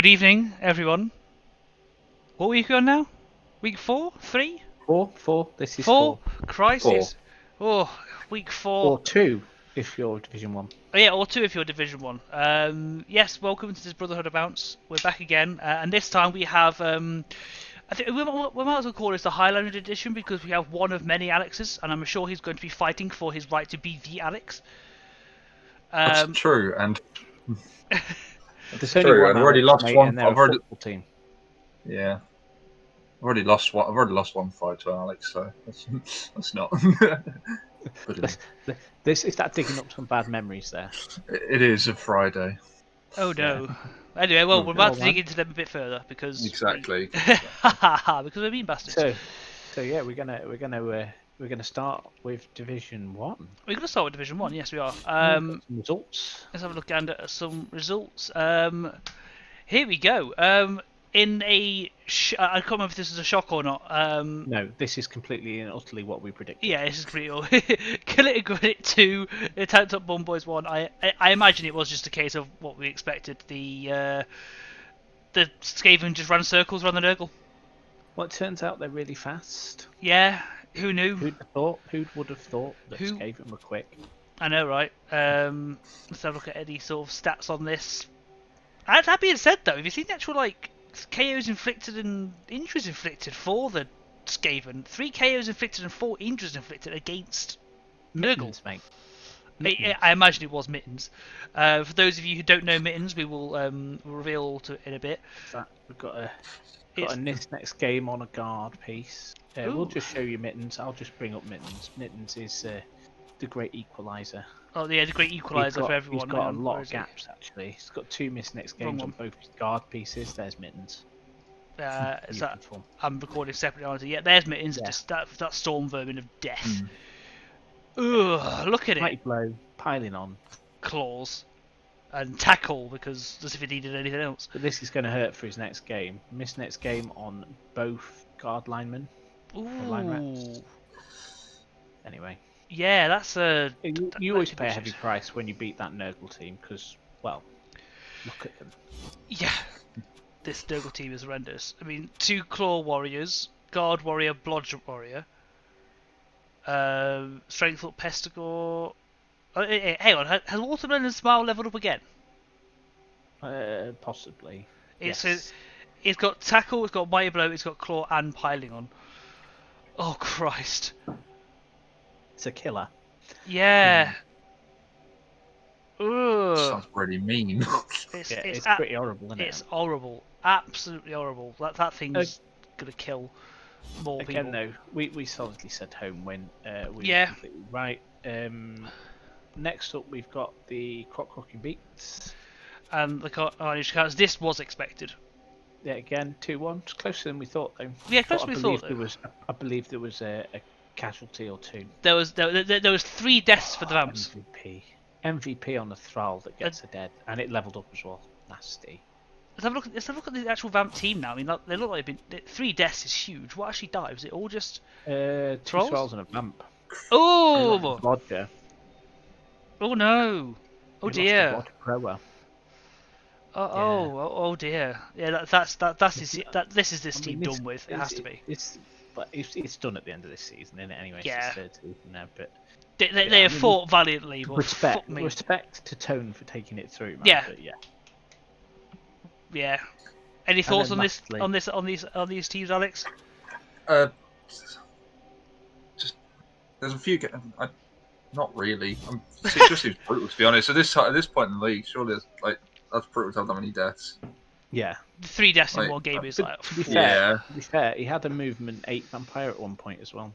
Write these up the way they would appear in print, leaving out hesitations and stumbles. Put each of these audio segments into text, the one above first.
Good evening, everyone. What week are we on now? Week 4? 3? Four. This is 4? four. Christ, Four. it's... Oh, week 4. Or two, if you're Division 1. Oh, yeah, or 2 if you're Division 1. Yes, welcome to this Brotherhood of Bounce. We're back again, and this time we have... I think we might as well call this the Highland edition because we have one of many Alexes, and I'm sure he's going to be fighting for his right to be the Alex. That's true, and There's only true. one And I've already Alex, lost mate, one. and they're I've a already, football team. yeah, I've already lost one. I've already lost one fight to Alex, so that's not. But This is that digging up some bad memories there. it is a Friday. Oh no. Anyway, well, Oh, we're about to man. dig into them a bit further because Exactly. because we're mean bastards. So yeah, we're gonna start with Division 1. We're going to start with Division 1, yes we are. Some results. Let's have a look at some results. Here we go. In a... I can't remember if this is a shock or not. No, this is completely and utterly what we predicted. Yeah, this is pretty... Kill it and Grit 2, the Tank Top Bomb Boys 1. I imagine it was just a case of what we expected. The Skaven just ran circles around the Nurgle. Well, it turns out they're really fast. Yeah, who knew? Who would have thought that Who- Skaven were quick? I know, right? Let's have a look at any sort of stats on this. That being said, though, have you seen the actual like KOs inflicted and injuries inflicted for the Skaven? 3 KOs inflicted and 4 injuries inflicted against Nurgle. Mittens, mate. Mittens. I imagine it was Mittens. For those of you who don't know Mittens, we will reveal in a bit. We've got a It's- next game on a guard piece. We'll Ooh. just show you Mittens. I'll just bring up Mittens. Mittens is the great equaliser. Oh, yeah, the great equaliser for everyone. He's got a Where lot of is it? gaps actually. He's got 2 missed next Wrong games on one. both his guard pieces. There's Mittens. Is that, Beautiful. I'm recording separately on it. Yeah, there's Mittens. Yeah. Just that storm vermin of death. Mm. Ugh, look at Mighty it. blow, piling on. Claws and tackle because as if it needed anything else. But this is going to hurt for his next game. Missed next game on both guard linemen. Line reps. Ooh. Anyway, Yeah, that's a. you always that's pay a heavy vicious. price when you beat that Nurgle team because, well, look at them. Yeah. This Nurgle team is horrendous. I mean, 2 claw warriors, guard warrior, blodge warrior, strength up pestigore. Oh, hang on, has Watermelon and Smile leveled up again? Possibly. It's got tackle, it's got mighty blow, it's got claw and piling on. Oh Christ! It's a killer. Yeah. Ugh. Sounds pretty mean. It's pretty horrible, isn't It's it? horrible, absolutely horrible. That thing's gonna kill more Again, people. though, we solidly said home win. We Yeah. completely right. Next up, we've got the Croc Cooking Beats. And the Carnage Counts. This was expected. Yeah, again, 2-1. It's closer than we thought, though. Yeah, closer than we thought, There was, I believe there was a casualty or 2. There was 3 deaths for the Vamps. MVP on the Thrall that gets a dead, and it leveled up as well. Nasty. Let's have a look at the actual Vamp team now. I mean, they look like 3 deaths is huge. What actually died? Was it all just? 2 Thralls? Thralls and a Vamp. Oh! Roger. Oh no! Oh dear! Oh dear! Yeah, this is this team done with. It has to be. It's done at the end of this season, isn't it? Anyway, Yeah. it's the 3rd season now, but They have fought valiantly, but respect fuck me. to Tone for taking it through, man. Yeah. But yeah. Yeah. Any thoughts then on this? lastly- On these teams, Alex? Just there's a few. Not really. It just seems brutal to be honest. At this point in the league, surely it's like that's brutal to have that many deaths. Yeah. The 3 deaths in Like, one game is But like. to be Yeah. fair, he had a movement 8 vampire at one point as well.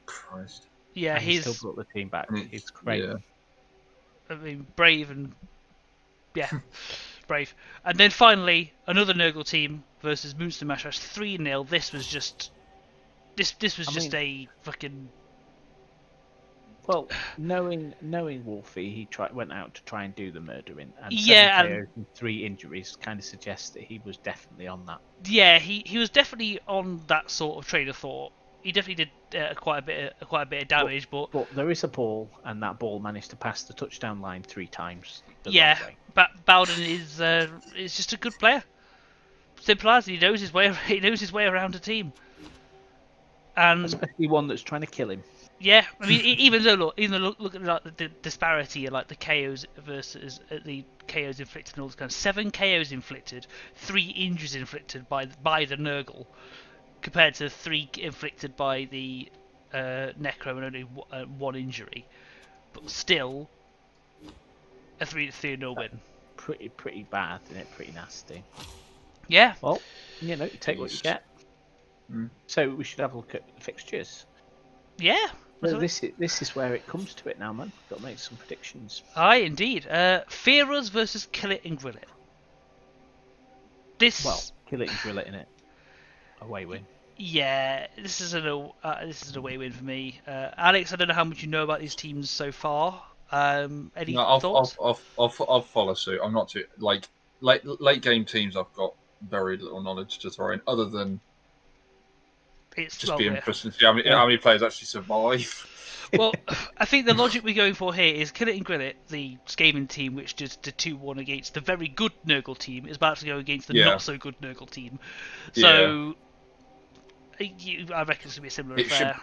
Christ. Yeah, and he he's. still brought the team back. Mm, It's great. yeah. I mean, brave and yeah, brave. And then finally, another Nurgle team versus Moonstone Mashers 3-0. This was just a fucking. Well, knowing Wolfie, he went out to try and do the murdering, and Yeah, 7 and- KOs and 3 injuries kind of suggests that he was definitely on that. Yeah, he was definitely on that sort of train of thought. he definitely did quite a bit of damage, but But there is a ball, and that ball managed to pass the touchdown line 3 times the yeah, wrong way. Bowden is just a good player. Simple as he knows his way. He knows his way around a team. And Especially one that's trying to kill him. yeah, I mean, even though look at like the disparity of like the KOs versus the KOs inflicted and all this kind of 7 KOs inflicted, 3 injuries inflicted by the Nurgle, compared to 3 inflicted by the Necro and only 1 injury, but still a 3-0 win. Pretty bad, isn't it? Pretty nasty. Yeah. Well, you know, you take what you get. So we should have a look at fixtures. Yeah. Well, this is where it comes to it now, man. Got to make some predictions. Aye, indeed. Fear Us versus Kill It and Grill It. Kill it and grill it, innit? Away win. Yeah, this is an away win for me. Alex, I don't know how much you know about these teams so far. Any thoughts? I'll follow suit. I'm not too late game teams. I've got very little knowledge to throw in, other than It's just be interested to see how many players actually survive. Well, I think the logic we're going for here is Kill It and Grill It, the Skaven team, which did the 2-1 against the very good Nurgle team, is about to go against the not so good Nurgle team. So, I reckon it's going to be a similar affair.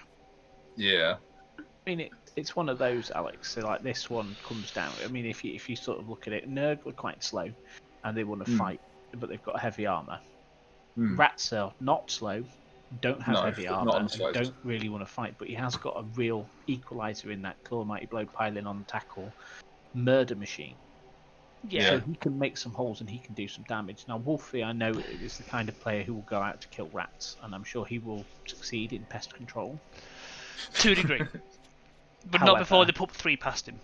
Yeah. I mean, it's one of those, Alex. So, like, this one comes down. I mean, if you sort of look at it, Nurgle are quite slow, and they want to fight, but they've got heavy armor. Rats are not slow, don't have heavy armor, and don't really want to fight, but he has got a real equalizer in that Claw Mighty Blow piling on tackle murder machine. Yeah. So he can make some holes and he can do some damage. Now Wolfie, I know, is the kind of player who will go out to kill rats, and I'm sure he will succeed in pest control. To a degree. But not before they put 3 past him.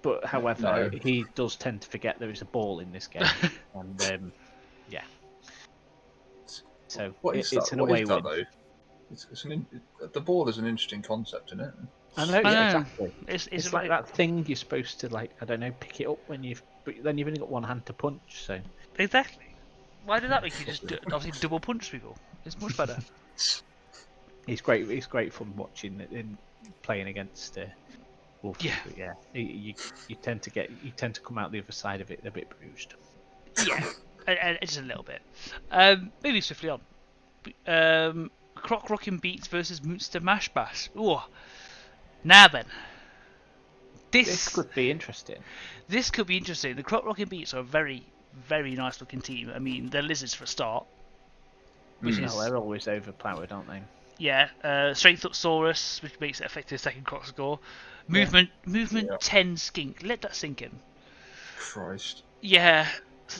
But however, he does tend to forget there is a ball in this game. And yeah. So it's an away win. The ball is an interesting concept, isn't it? I know, exactly. It's like that thing you're supposed to, like, I don't know, pick it up but then you've only got one hand to punch. So exactly. Why did that make you just obviously double punch people? It's much better. He's great. It's great fun watching in playing against Wolf. Yeah. But yeah. You tend to come out the other side of it a bit bruised. Yeah. And just a little bit. Maybe swiftly on. Croc Rockin' Beats versus Munster Mash Bash. Ooh. Now then. This could be interesting. This could be interesting. The Croc Rockin' Beats are a very, very nice looking team. I mean, they're lizards for a start. They're always overpowered, aren't they? Yeah. Strength Up Saurus, which makes it effective second Croc score. Movement 10 Skink. Let that sink in. Christ. Yeah.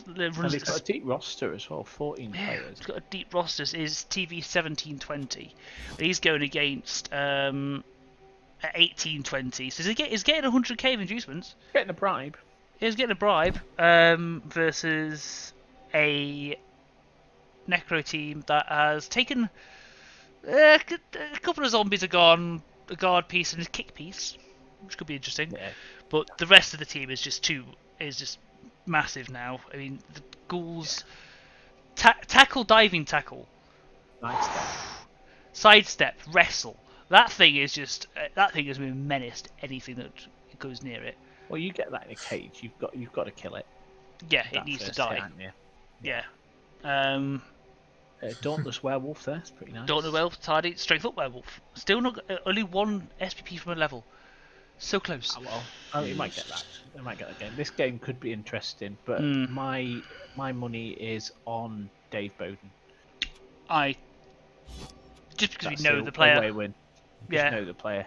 And he's got a deep roster as well, 14 players. He's got a deep roster. Is TV 1720. He's going against at 1820. So he's getting 100k of inducements. Getting a bribe. He's getting a bribe versus a Necro team that has taken a couple of zombies are gone, a guard piece and a kick piece, which could be interesting. Yeah. But the rest of the team is just massive now. I mean, the ghouls tackle, diving tackle, sidestep, wrestle. That thing is just has been menaced anything that goes near it. Well, you get that in a cage. You've got to kill it. Yeah, it needs to die. Yeah. Dauntless Werewolf there. It's pretty nice. Dauntless Werewolf, Tardy, Strength Up Werewolf. Still not only 1 SPP from a level. So close. You might get that. They might get that game. This game could be interesting, but my money is on Dave Bowden. Just because we know the player. Away win. Just know the player.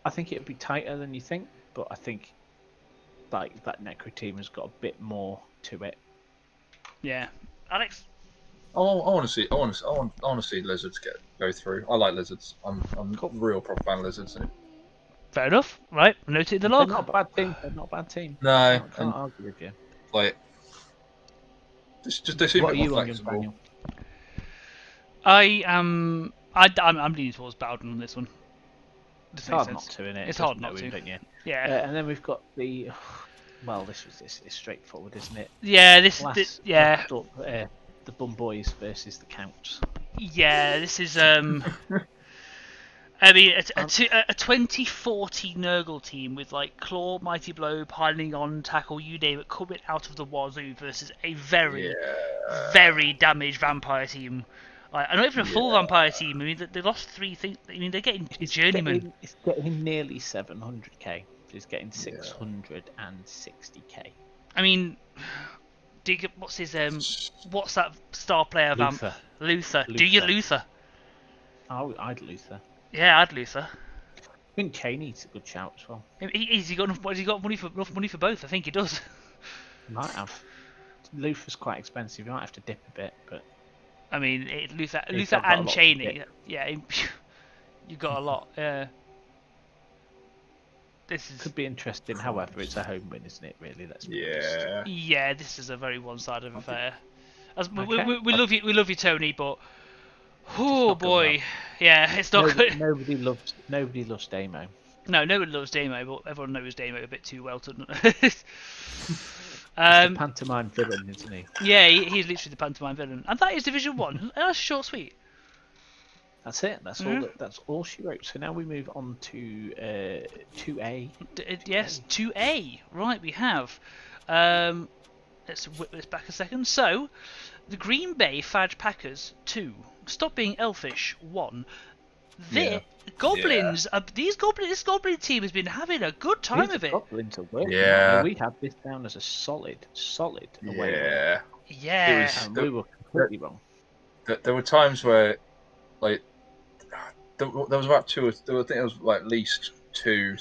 I think it would be tighter than you think, but I think like that Necro team has got a bit more to it. Yeah, Alex. I want to see lizards go through. I like lizards. I'm a real proper fan of lizards. Fair enough. Right, note it in the log. They're not a bad team. No, I can't argue with you. Like, they seem what a are bit you more on, flexible. I'm leaning towards Bowden on this one. It's hard not to, innit? It's hard not to. Don't you? Yeah. And then we've got the. Well, this is straightforward, isn't it? Yeah. The Bum Boys versus the Counts. Yeah. This is I mean, a 2040 Nurgle team with like Claw, Mighty Blow, Piling On, Tackle, you name it, coming out of the wazoo versus a very, very damaged vampire team. Like, and not even a full vampire team. I mean, they lost 3 things. I mean, they're getting journeyman. It's getting nearly 700k. It's getting 660k. I mean, what's that star player vamp? Luther. Do you Luther? Oh, I'd Luther. Yeah, I'd Luther. I think Cheney's a good shout as well. Has he got enough money for both? I think he does. He might have. Luther's quite expensive. You might have to dip a bit, but I mean, Luther and Cheney. Yeah, you got a lot. This could be interesting. However, it's a home win, isn't it? Really, let's be honest. Yeah, this is a very one-sided affair. We love you, Tony, but oh boy, yeah, it's not good. Nobody loves Damo. No, nobody loves Damo, but everyone knows Damo a bit too well to. He's the pantomime villain, isn't he? Yeah, he's literally the pantomime villain, and that is Division 1. That's short, sweet. That's it. That's all. That's all she wrote. So now we move on to 2A. Yes, 2A. Right, we have. Let's whip this back a second. So, the Green Bay Fadge Packers 2. Stop being elfish 1. Goblins. This Goblin team has been having a good time of it. Goblins are working. Yeah. We had this down as a solid away. Yeah. Yeah. And we were completely wrong. There were times where, like, there was about two. I think there was like at least 2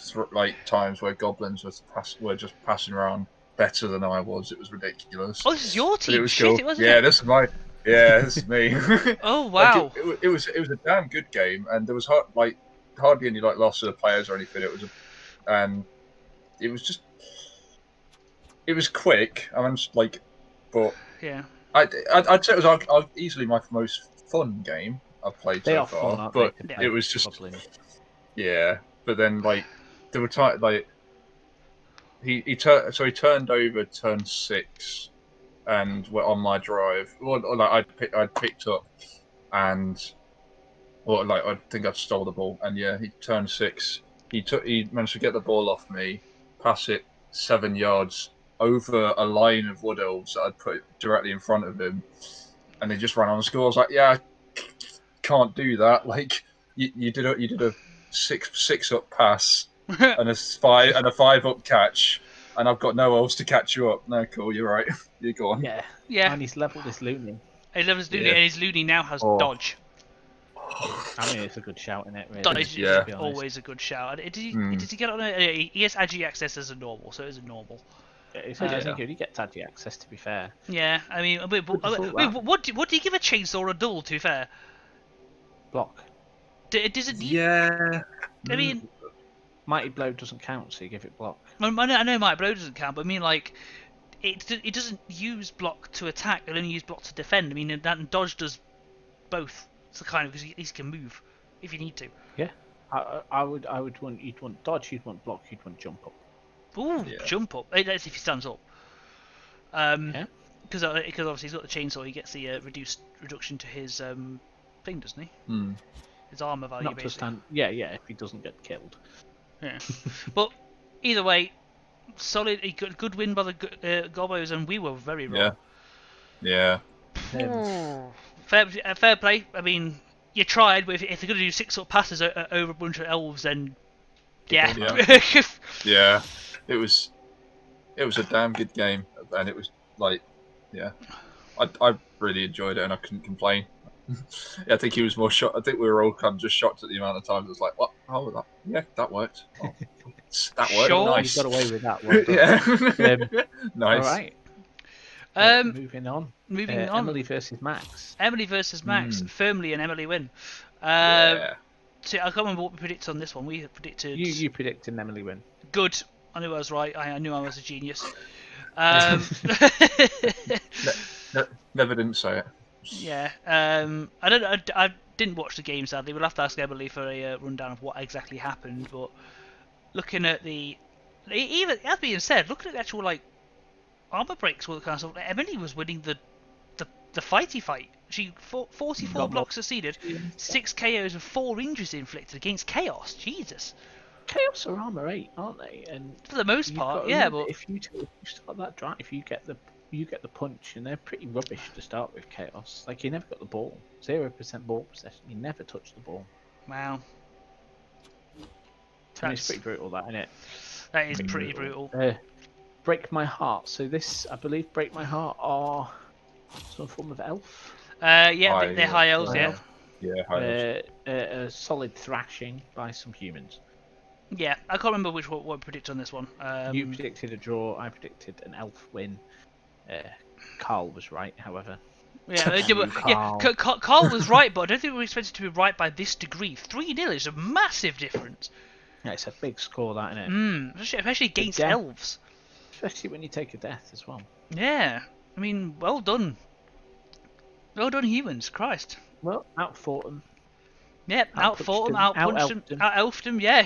times where goblins were just passing around better than I was. It was ridiculous. Oh, this is your team. It was Shit, cool. it wasn't Yeah, it? this is my. Yeah, this is me. Oh wow! It was a damn good game, and there was hardly any loss of the players or anything. It was quick. I mean, but yeah, I'd say it was easily my most fun game I've played so far. Fun, but it was just But then there were times he turned over turn 6. And were on my drive. I'd picked up, and I think I stole the ball. And yeah, he turned 6. He managed to get the ball off me, pass it 7 yards over a line of wood elves that I'd put directly in front of him, and he just ran on the score. I was like, yeah, I can't do that. Like you did a 6 up pass and a 5 up catch. And I've got no elves to catch you up. No, cool, you're right. You're gone. Yeah. And he's leveled his Looney. He levels his Looney, and his Looney now has dodge. I mean, it's a good shout, isn't it? Really? Dodge is always a good shout. Did he get on it? He has agi access as a normal, so it is a normal. Yeah, it's good. He gets agi access, to be fair. Yeah, I mean, what do you give a chainsaw or a duel, to be fair? Block. Does it need... Yeah. I mean... Mighty Blow doesn't count, so you give it block. I know Mighty Blow doesn't count, but I mean, it doesn't use block to attack, it only uses block to defend. I mean, and dodge does both, so kind of, because he can move if you need to. Yeah, you'd want dodge, you'd want block, you'd want jump up. Ooh, jump up. That's if he stands up. Because obviously he's got the chainsaw, he gets the reduction to his thing, doesn't he? His armor value. Not basically. To stand. Yeah, if he doesn't get killed. Yeah, but either way, solid, a good win by the Gobos, and we were very wrong. Yeah. Fair play. I mean, you tried, but if they're going to do 6 passes over a bunch of elves, then yeah. Yeah. It was a damn good game, and it was I really enjoyed it, and I couldn't complain. I think he was more shocked. I think we were all kind of just shocked at the amount of times. It was like, what? Oh, that worked. Oh, that worked. Sure. Nice. You got away with that one. Nice. All right. Moving on. Emily versus Max. Firmly an Emily win. So I can't remember what we predicted on this one. We predicted. You predicted an Emily win. Good. I knew I was right. I knew I was a genius. Never didn't say it. Yeah, I didn't watch the game, sadly. We'll have to ask Emily for a rundown of what exactly happened. But looking at even that being said, looking at the actual armor breaks, all the kind of stuff, Emily was winning the fighty fight. She 44 Got blocks succeeded, 6 KOs and 4 injuries inflicted against Chaos. Jesus. Chaos are armor 8, aren't they? And For the most you've part, got to yeah, remember, but if you start that drive, you get the punch, and they're pretty rubbish to start with. Chaos, like you never got the ball, 0% ball possession. You never touch the ball. wow. To me, it's pretty brutal, that, isn't it? That is pretty brutal. Break My Heart. So this, I believe, Break My Heart are some form of elf. Yeah, they're high elves, yeah. Yeah, high elves. A solid thrashing by some humans. Yeah, I can't remember what I predicted on this one. You predicted a draw. I predicted an elf win. Carl was right, however. Yeah, Carl was right, but I don't think we were expected to be right by this degree. 3-0 is a massive difference. Yeah, it's a big score, that, isn't it? Especially against elves. Especially when you take a death as well. Yeah, I mean, well done. Well done, humans. Christ. Well, outfought them. Yep, outfought them, outpunched them, out-elfed them. Yeah.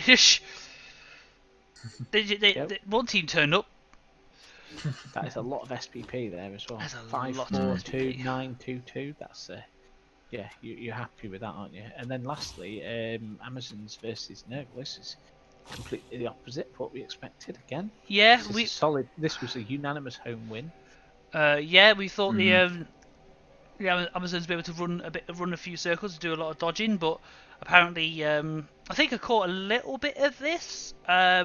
One team turned up. That is a lot of SPP there as well. That's a 5, lot 4, of 2, SPP. 9, 2, 2. That's yeah, you're happy with that, aren't you? And then lastly, Amazons versus Nurgle. This is completely the opposite of what we expected. Again, Yeah, solid. This was a unanimous home win. Yeah, we thought the Amazons would be able to run a few circles, do a lot of dodging, but apparently, I think I caught a little bit of this. I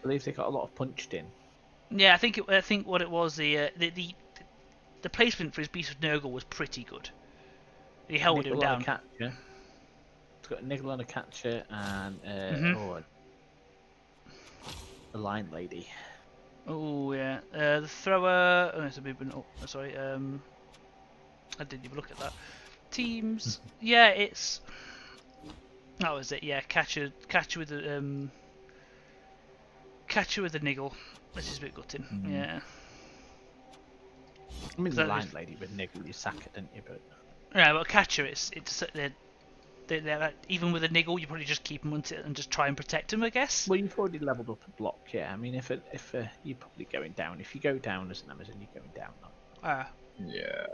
believe they got a lot of punched in. Yeah, I think what it was, the placement for his Beast of Nurgle was pretty good. He held him down. Catcher. It's got a niggle on a catcher and a line lady. Oh yeah, the thrower. Oh, it's a movement. Oh, sorry. I didn't even look at that. Teams. Yeah, it's. That was it. Yeah, catcher with the niggle. This is a bit gutting. Yeah. I mean, the line lady with niggle, you sack it, didn't you? But yeah, but catcher, it's they're even with a niggle, you probably just keep them and just try and protect them, I guess. Well, you've already leveled up a block, yeah. I mean, if you're probably going down. If you go down as an Amazon, you're going down. Yeah.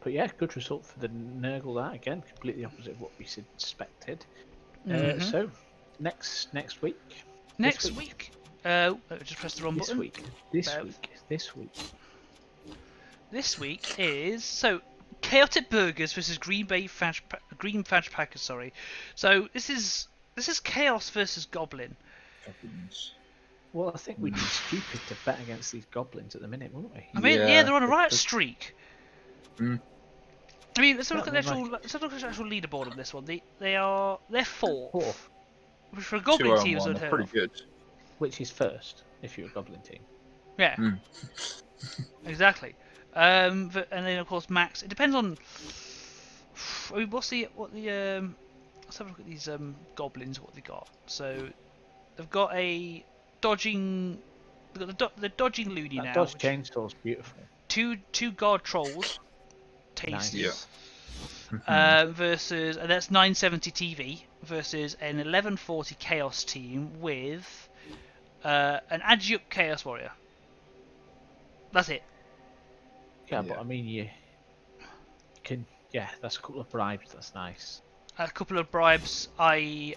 But yeah, good result for the Nurgle. That again, completely opposite of what we suspected. So next week. Next week. Just press the wrong button. This week is Chaotic Burgers versus Green Fudge Packers. Sorry. So this is Chaos versus Goblin. Well, I think we'd be stupid to bet against these goblins at the minute, wouldn't we? I mean, yeah, they're on a right streak. I mean, let's look at the actual leaderboard of this one. They're fourth. Which for a Goblin team is unheard pretty of. good. Which is first if you're a Goblin team. Yeah. Exactly. And then of course Max. It depends on. I mean, let's have a look at these goblins. What they got. So they've got a dodging. They've got the dodging loony now. Dodge chainsaw's beautiful. Two guard trolls. Tasty. Nice. Yeah. Versus, and that's 970 TV versus an 1140 Chaos team with an adjunct Chaos Warrior. That's it. Yeah, but I mean, you can. Yeah, that's a couple of bribes. That's nice. A couple of bribes. As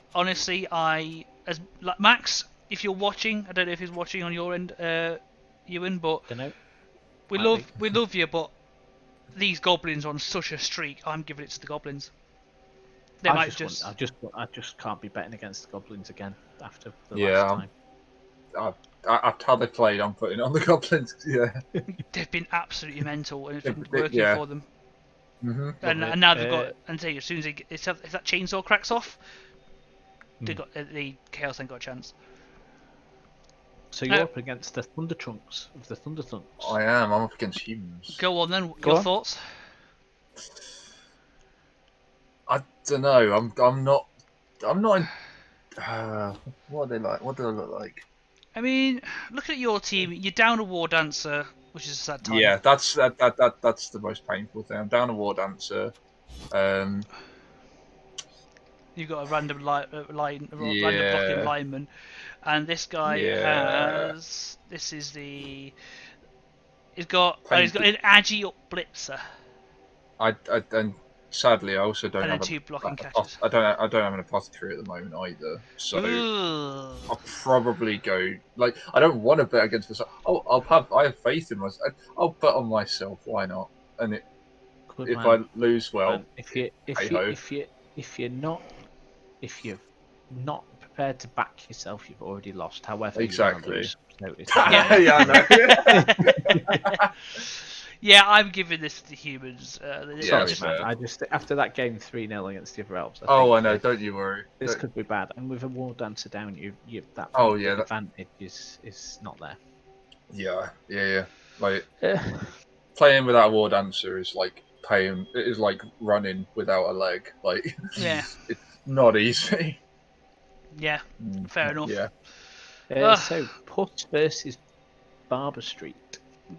like Max, if you're watching, I don't know if he's watching on your end, Iwan, but Don't know. we love you, but these goblins are on such a streak. I'm giving it to the goblins. I just can't be betting against the goblins again after the last time. After how they played, I'm putting on the goblins. Yeah. They've been absolutely mental, and it's been working for them. And now they've got. And say as soon as if that chainsaw cracks off, they got the Chaos ain't got a chance. So you're up against the Thunder Trunks of the Thunder Thunks. I am. I'm up against humans. Go on then. Your thoughts? I don't know. I'm not. What are they like? What do they look like? I mean, looking at your team, you're down a War Dancer, which is a sad time. Yeah, that's the most painful thing. I'm down a War Dancer. You've got a random random blocking lineman, and this guy has. This is the. He's got an Agi up Blitzer. and sadly, I also don't And then have 2 blocking a catches. I don't have an apothecary at the moment either. So Ooh. I'll probably go like I don't want to bet against myself. I have faith in myself. I'll bet on myself. Why not? And Good if man. I lose, well, And if you're not prepared to back yourself, you've already lost. However, you're going to exactly. lose. Notice. Yeah, I know. Yeah, I'm giving this to the humans. Sorry, Yes, man. fair. I just after that game 3-0 against the other elves. I Oh, think, I know. Don't you worry. this could be bad. And with a war dancer down, that Oh, yeah, that- advantage is not there. Yeah. Like playing without a war dancer is like playing. It is like running without a leg. Like Yeah, it's not easy. yeah, fair enough. Yeah. So Puss versus Barber Street.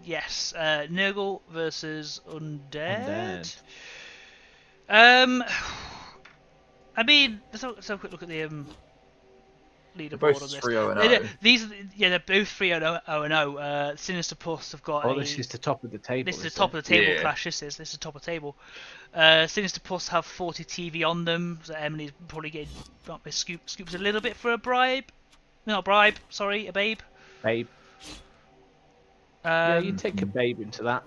Yes, Nurgle versus Undead. Undead. I mean, let's have a quick look at the They're leaderboard both on this. 3-0-0. They're both 3-0-0. Sinister Puss have got This is the top of the table. This is the top of the table Yeah. clash. This is the top of the table. Sinister Puss have 40 TV on them. So Emily's probably getting scoops a little bit for a bribe. Not a bribe, sorry, a babe. Babe. Yeah, you take a babe into that.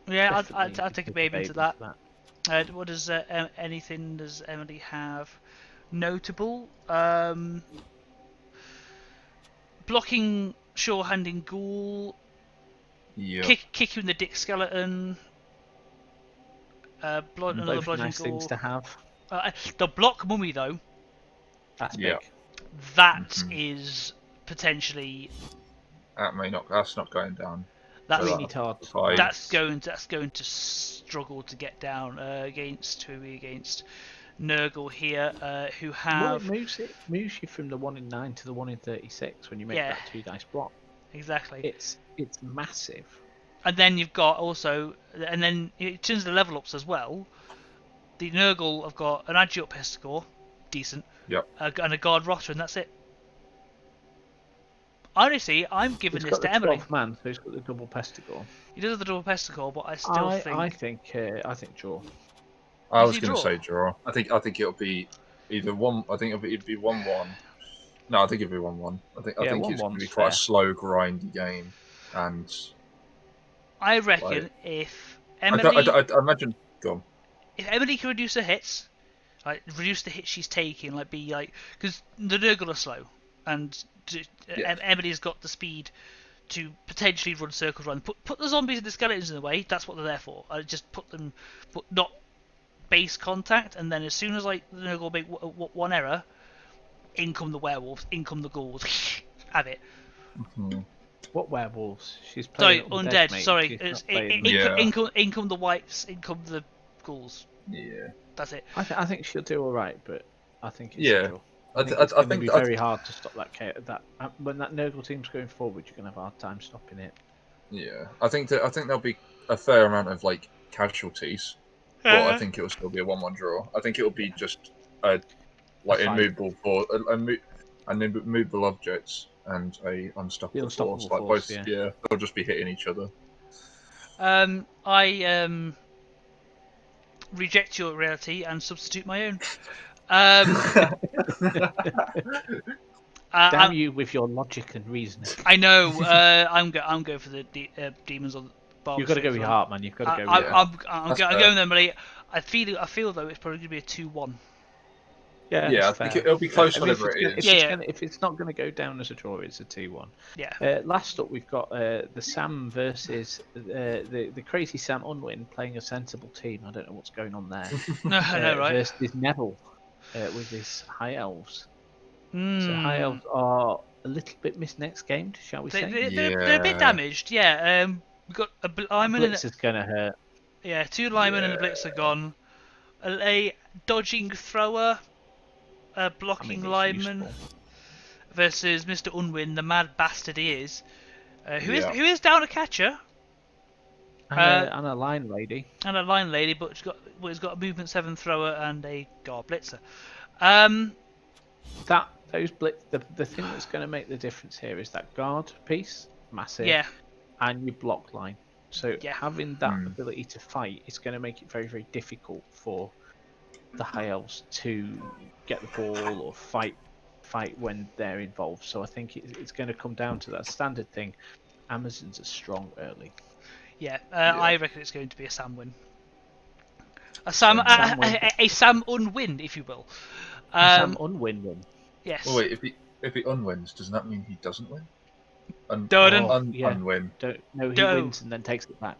Yeah, I'd Definitely take a babe into that. What does anything does Emily have notable? Blocking, sure-handing ghoul. Yeah. Kick you in the dick skeleton. Another Both bludgeon nice ghoul. things to have. The block mummy though. That's Yeah. big. That is potentially. That's not going down. That's Really hard. that's going to struggle to get down against Nurgle here, who have Well, it moves you from the 1 in 9 to the 1 in 36 when you make that 2 dice block. Exactly. It's massive. And then you've got also, and then in terms of the level ups as well, the Nurgle have got an Adjut Pestigore, decent, Yep. and a Guard Rotter, and that's it. Honestly, I'm giving this to Emily. Man, so he's got the double Pestigore. He does have the double Pestigore, but I still think. I think draw. I was going to say draw. I think it'll be either one. I think it'd be 1-1. No, I think it'd be 1-1. I think it's going to be quite a slow, grindy game, and I reckon if Emily, I imagine. Go on. If Emily can reduce her hits, like reduce the hits she's taking, like be like, because the Nurgle are slow, and Emily's got the speed to potentially run circles around. Put the zombies and the skeletons in the way. That's what they're there for. Just put not base contact, and then as soon as like the Nurgle make one error, in come the werewolves, in come the ghouls. Have it. Mm-hmm. What werewolves? She's playing undead. Mate. Sorry, in come the whites, in come the ghouls. Yeah. That's it. I think she'll do all right, but I think it's it's going to be very hard to stop that. When that Nurgle team's going forward, you're going to have a hard time stopping it. Yeah, I think there'll be a fair amount of like casualties, but I think it'll still be a 1-1 draw. I think it'll be just immovable objects and a unstoppable force. Like both, they'll just be hitting each other. I reject your reality and substitute my own. Damn you with your logic and reasoning. I know. I'm going for the demons on the bar. You've got to go with your heart, man. You've got to go with your heart. I'm going there, Emily. I feel though it's probably going to be a 2-1. Yeah, I think it'll be close whatever it is. If it's not going to go down as a draw, it's a 2-1. Yeah. Last up, we've got the Sam versus the crazy Sam Unwin playing a sensible team. I don't know what's going on there. No, I know, right? Versus Neville with his High Elves. So High Elves are a little bit misnext-gamed, shall we say? They're a bit damaged, yeah. We've got a lineman and Blitz is going to hurt. Yeah, 2 linemen and a blitz are gone. A dodging thrower, a blocking lineman versus Mr. Unwin, the mad bastard he is, who is down a catcher. And a line lady. And a line lady, but he's got a movement 7 thrower and a guard blitzer. Those blitz, the thing that's going to make the difference here is that guard piece, massive. Yeah. And your block line. So Yeah. having that ability to fight is going to make it very, very difficult for the high elves to get the ball or fight when they're involved. So I think it's going to come down to that standard thing. Amazons are strong early. Yeah, I reckon it's going to be a Sam win. A Sam unwin, if you will. Sam unwin. Yes. Well, wait, if he unwins, doesn't that mean he doesn't win? Yeah. Unwin. No, he wins and then takes it back.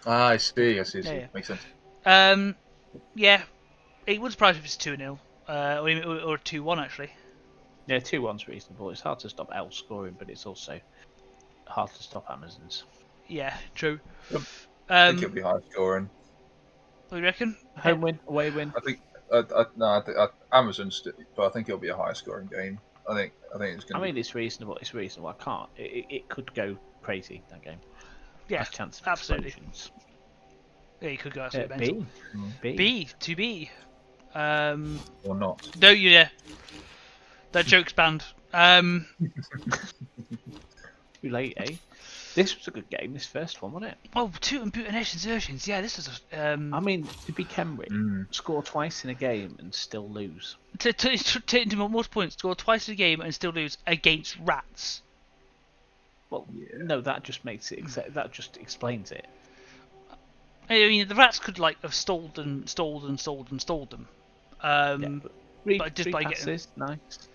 Ah, I see. Yeah. Makes sense. Yeah, it would surprise me if it's 2-0, or 2-1 actually. Yeah, 2-1's reasonable. It's hard to stop elves scoring, but it's also hard to stop Amazons. Yeah, true. I think it'll be high scoring. What do you reckon? Home win, away win. I think Amazons, but I think it'll be a high scoring game. I think it's going. I mean, it's reasonable. It's reasonable. I can't. It could go crazy that game. Yeah, Has chance of absolutely. Explosions. Yeah, you could go absolutely mental. B. B. Or not. No, yeah. That joke's banned. Too late, eh? This was a good game, this first one, wasn't it? Oh, 2 Imputation Urchins. Yeah, this was I mean, to be Kenrick, score twice in a game and still lose. To multiple points, score twice in a game and still lose against rats. Well, no, that just makes it. That just explains it. I mean, the rats could like have stalled them. But just by passes, nice.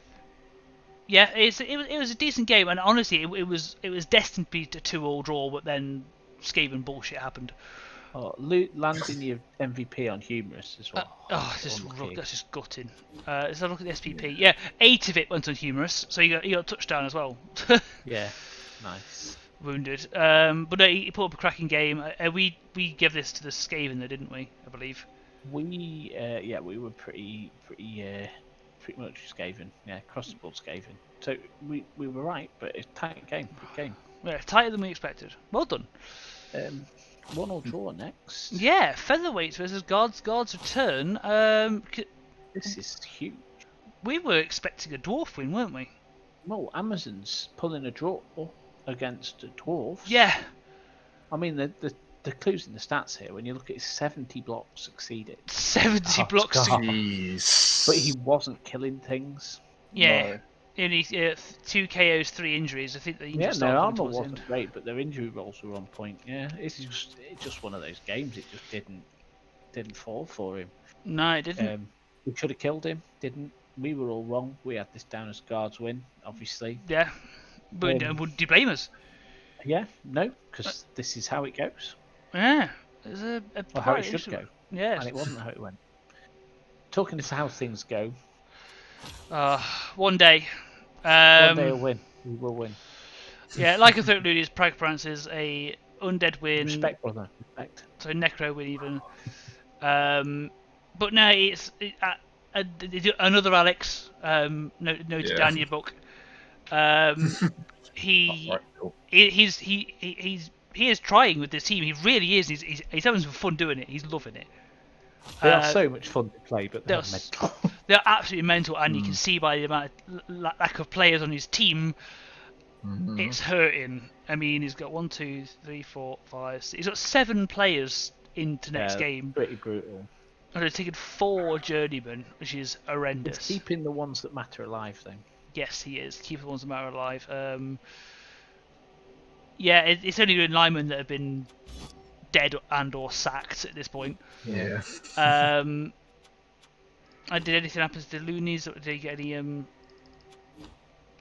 Yeah, it was a decent game, and honestly, it was destined to be a 2-2 draw, but then Skaven bullshit happened. Oh, landing your MVP on humorous as well. That's just gutting. Let's have a look at the SPP. Yeah, 8 of it went on humorous, so you got a touchdown as well. Yeah, nice. Wounded, but no, he put up a cracking game. We gave this to the Skaven, though, didn't we? I believe. We were pretty much Skaven. Yeah, across the board Skaven. So we were right, but it's a tight game. Good game. Yeah, tighter than we expected. Well done. 1-1 draw next. Yeah, featherweights versus guards. Guards return. This is huge. We were expecting a dwarf win, weren't we? Well, Amazons pulling a draw against the dwarves. Yeah. I mean, the clues in the stats here, when you look at 70 blocks succeeded. 70 blocks. Jeez. But he wasn't killing things. Yeah. No. Only 2 KOs, 3 injuries. I think the injuries their armor wasn't great, but their injury rolls were on point. Yeah, it's just one of those games. It just didn't fall for him. No, it didn't. We should have killed him. Didn't. We were all wrong. We had this down as guards win, obviously. Yeah. But would you blame us? Yeah, no, because this is how it goes. Yeah. It's how it should go. Yeah. And it wasn't how it went. Talking to how things go. One day. One day we'll win. We will win. Yeah, like I thought, Ludi's Pragprance is a undead win. Respect, brother. Respect. So Necro win even. But no, it's another Alex. Noted down your book. He is trying with this team. He really is. He's having some fun doing it. He's loving it. They are so much fun to play, but they're mental. They're absolutely mental, and you can see by the amount of lack of players on his team, it's hurting. I mean, he's got 1, 2, 3, 4, 5, 6. He's got 7 players into next game. Pretty brutal. And they're taking 4 journeymen, which is horrendous. He's keeping the ones that matter alive, then. Yes, he is. Keeping the ones that matter alive. It's only the linemen that have been dead and or sacked at this point. Yeah. Did anything happen to the Loonies? Did they get any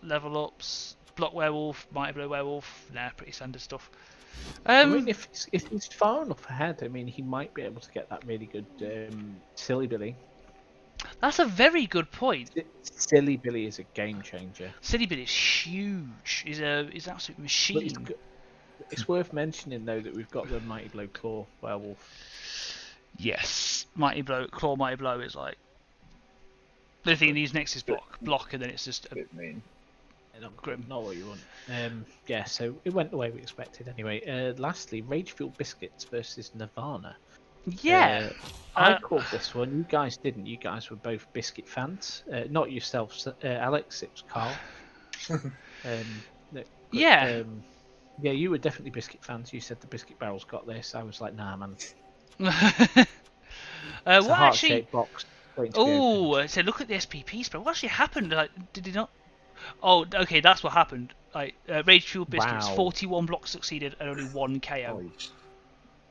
level ups? Block werewolf, mighty blow werewolf. Nah, pretty standard stuff. I mean, if he's far enough ahead, I mean, he might be able to get that really good Silly Billy. That's a very good point. Silly Billy is a game changer. Silly Billy is huge. He's an absolute machine. It's worth mentioning though that we've got the Mighty Blow Claw werewolf. Yes, Mighty Blow Claw. Mighty Blow is like the only thing he needs next is block, and then it's just a bit mean. Grim. Not what you want. So it went the way we expected anyway. Lastly, Rage Fuel Biscuits versus Nirvana. Yeah. I called this one. You guys didn't. You guys were both Biscuit fans. Not yourself, Alex. It was Carl. Yeah, you were definitely biscuit fans. You said the biscuit barrel's got this. I was like, nah, man. It's a It's a heart-shaped box. Oh, so look at the SPP spread. What actually happened? Like, did it not? Oh, okay, that's what happened. Like, Rage Fuel Biscuits, 41 blocks succeeded and only 1 KO. Nice.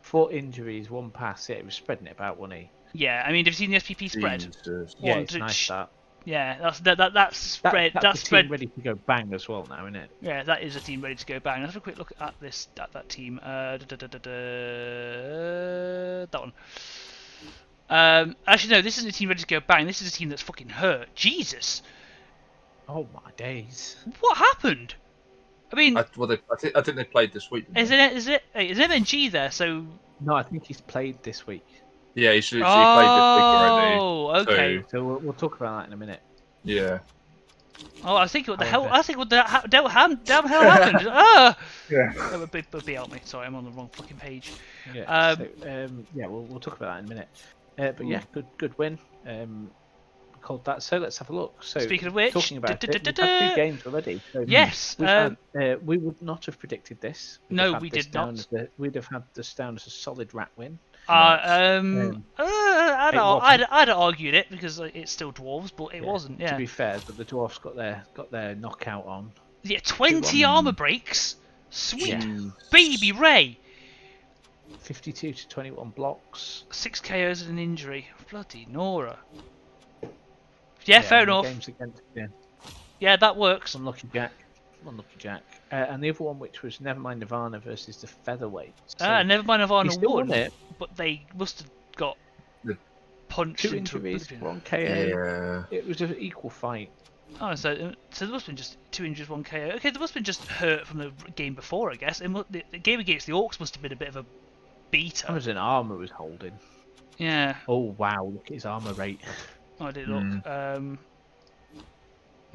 4 injuries, 1 pass. Yeah, it was spreading it about, wasn't he? Yeah, I mean, have you seen the SPP spread? Jesus. Yeah, it's nice that. Yeah, that's spread. That's a spread team ready to go bang as well now, isn't it? Yeah, that is a team ready to go bang. Let's have a quick look at that team. That one. Actually, no, this isn't a team ready to go bang. This is a team that's fucking hurt. Jesus. Oh my days. What happened? I mean, I think they played this week. Is MNG there? So no, I think he's played this week. Yeah, he played this week already. Oh, okay. So we'll talk about that in a minute. Yeah. Oh, I think what the hell? I think what the damn hell happened? Ah! Yeah. Oh, be help me. Sorry, I'm on the wrong fucking page. Yeah. Yeah, we'll talk about that in a minute. But yeah, good win. Called that. So let's have a look. So speaking of which, talking about it, we've had 2 games already. So yes. We would not have predicted this. No, we did not. We'd have had this down as a solid rat win. I'd argued it because it's still dwarves, but it wasn't. Yeah. To be fair, but the dwarves got their knockout on. Yeah, 20 armor breaks. Sweet baby Ray. 52 to 21 blocks. 6 KOs and an injury. Bloody Nora. Yeah, fair enough. Games against, yeah, that works. Unlucky Jack. And the other one, which was Nevermind Nirvana versus the Featherweight. So Nevermind Nirvana won it, but they must have got punched 2 into injuries, oblivion. 1 KO. Yeah. It was an equal fight. Oh, so there must have been just 2 injuries, 1 KO. Okay, there must have been just hurt from the game before, I guess. The game against the Orcs must have been a bit of a beater. That was an armor was holding. Yeah. Oh wow! Look at his armor rate. Oh, I did look.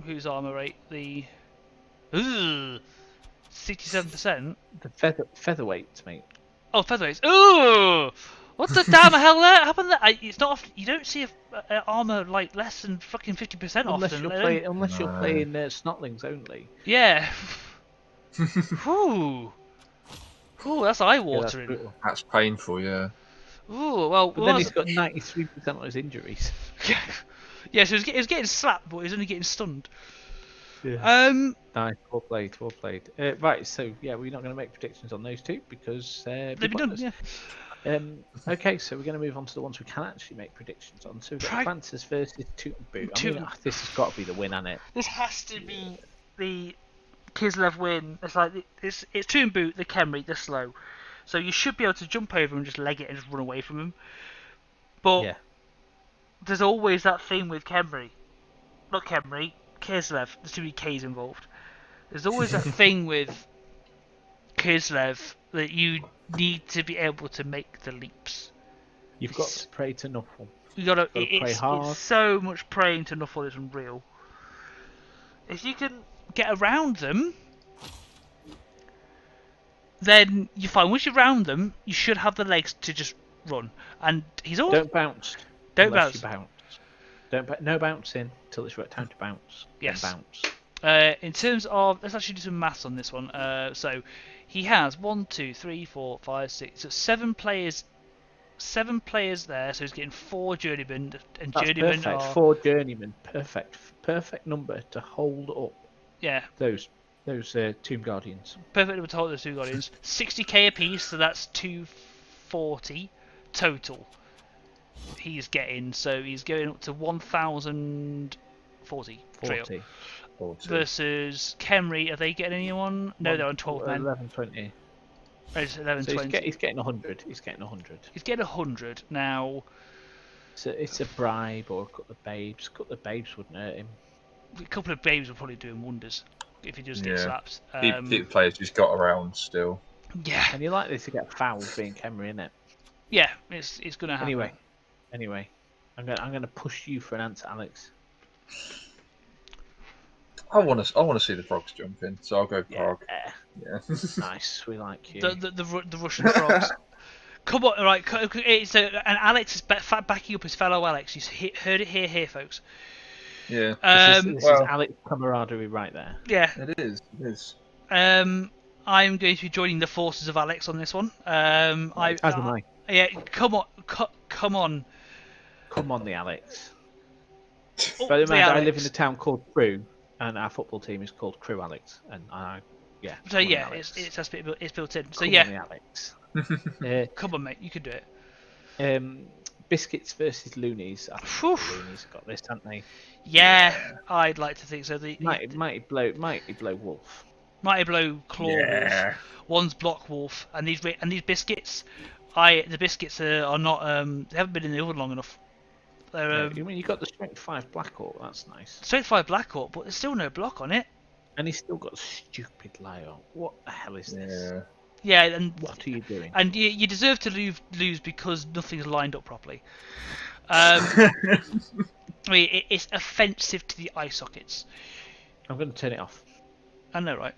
Whose armor rate? The 67%. The featherweights, mate. Oh, featherweights. Ooh! What the damn hell there happened there? It's not often, you don't see a armor like less than fucking 50% unless often. Unless you're playing Snotlings only. Yeah. Ooh. Ooh, that's eye-watering. Yeah, that's painful, yeah. Ooh, well. But then he's got 93% on his injuries. Yeah, so he was getting slapped, but he was only getting stunned. Yeah. Nice, well played. Right, so yeah, we're not going to make predictions on those 2 because they've been done. Yeah. Okay, so we're going to move on to the ones we can actually make predictions on. So we've got Francis versus Toot and Boot. I mean, this has got to be the win, hasn't it? This has to be the Kislev win. It's like it's Toot and Boot, the Khemri, they're slow, so you should be able to jump over and just leg it and just run away from them. But there's always that thing with Kislev. There's too many K's involved. There's always that thing with Kislev that you need to be able to make the leaps. You've got to pray to Nuffle. You gotta pray hard. It's so much praying to Nuffle is unreal. If you can get around them, then you're fine. Once you're around them, you should have the legs to just run. And he's always don't bounce. Don't bounce. You bounce. No bouncing till it's right time to bounce. Yes. Then bounce. In terms of, let's actually do some maths on this one. So he has 1, 2, 3, 4, 5, 6, so 7 players. 7 players there, so he's getting 4 journeymen, and That's journeymen perfect. are 4 journeymen. Perfect number to hold up. Yeah. Those Tomb Guardians. Perfect number to hold those 2 Guardians. 60k apiece, so that's 240 total. He's getting, so he's going up to 1,040. 40. Versus Khemri, are they getting anyone? No, they're on 12 men. 1120. It's 1120. So he's getting 100. He's getting 100. He's getting 100 now. So it's a bribe or a couple of babes. A couple of babes wouldn't hurt him. A couple of babes are probably doing wonders if he does get slapped. Keep the players he's got around still. Yeah. And you're likely to get fouled being Khemri, innit? Yeah, it's going to happen. Anyway, I'm gonna push you for an answer, Alex. I want to see the frogs jump in, so I'll go Prague. Yeah. Nice, we like you. The Russian frogs. Come on, right? So, and Alex is backing up his fellow Alex. You heard it here, folks. Yeah. This is Alex camaraderie right there. Yeah. It is. It is. I I'm going to be joining the forces of Alex on this one. As am I. Yeah, come on, come on. Come on, the Alex. Oh, Bear in the mind, I Alex. live in a town called Crewe, and our football team is called Crewe Alex, and So yeah, it's built in. So come yeah, on, the Alex. come on, mate, you can do it. Biscuits versus Loonies. I think the Loonies have got this, haven't they? Yeah, I'd like to think so. Mighty Blow Wolf. Mighty Blow Claw Wolf. One's Block Wolf, and these biscuits. The biscuits are not. They haven't been in the oven long enough. I mean, you got the Strength 5 Black Orc. That's nice. Strength 5 Black Orc, but there's still no block on it. And he's still got stupid layer. What the hell is this? Yeah, and what are you doing? And you deserve to lose because nothing's lined up properly. I mean, it's offensive to the eye sockets. I'm going to turn it off. I know, right?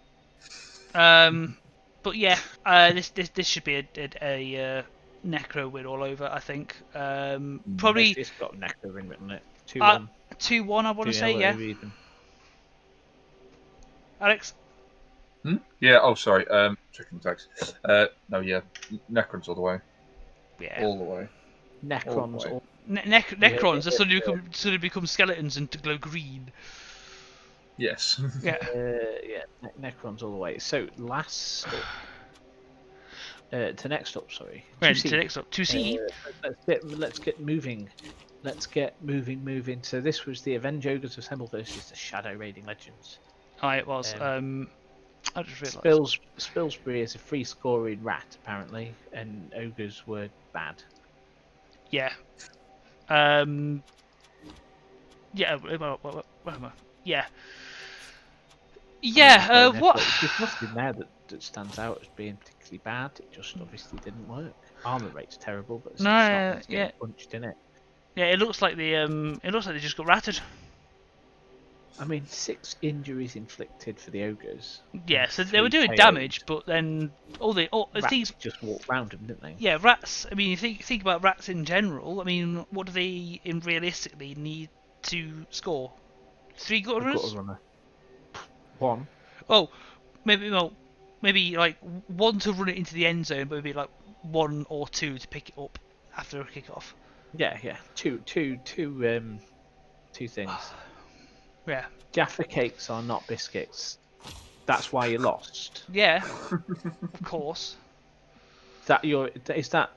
But yeah, this should be a Necro win all over. I think. Probably. It's got Necro win written on it. 2-1. 2-1. I want to say, yeah. Alex. Yeah. Oh, sorry. Checking tags. No. Yeah. Necrons all the way. Yeah. All the way. Necrons. Necrons are suddenly become skeletons and to glow green. Yes. Yeah. Necrons all the way. So last up. To next up, sorry. Right, to next up. 2C. Let's get moving. So this was the Avenge Ogres Assemble versus the Shadow Raiding Legends. Aye, it was. I just realised. Spilsbury is a free scoring rat, apparently, and ogres were bad. Yeah. Yeah. Where am I? Yeah. Yeah. What? There's nothing there that stands out as being particularly bad. It just obviously didn't work. Armor rate's terrible, but it's not getting punched in it. Yeah, it looks like they just got ratted. I mean, 6 injuries inflicted for the ogres. Yeah, so they were doing damage, but then rats things just walked round them, didn't they? Yeah, rats. I mean, you think about rats in general. I mean, what do they realistically need to score? 3 gutter runners? 1. Oh, maybe like 1 to run it into the end zone, but maybe like 1 or 2 to pick it up after a kick-off. Yeah. Two things. Yeah. Jaffa cakes are not biscuits. That's why you lost. Yeah, of course. Is that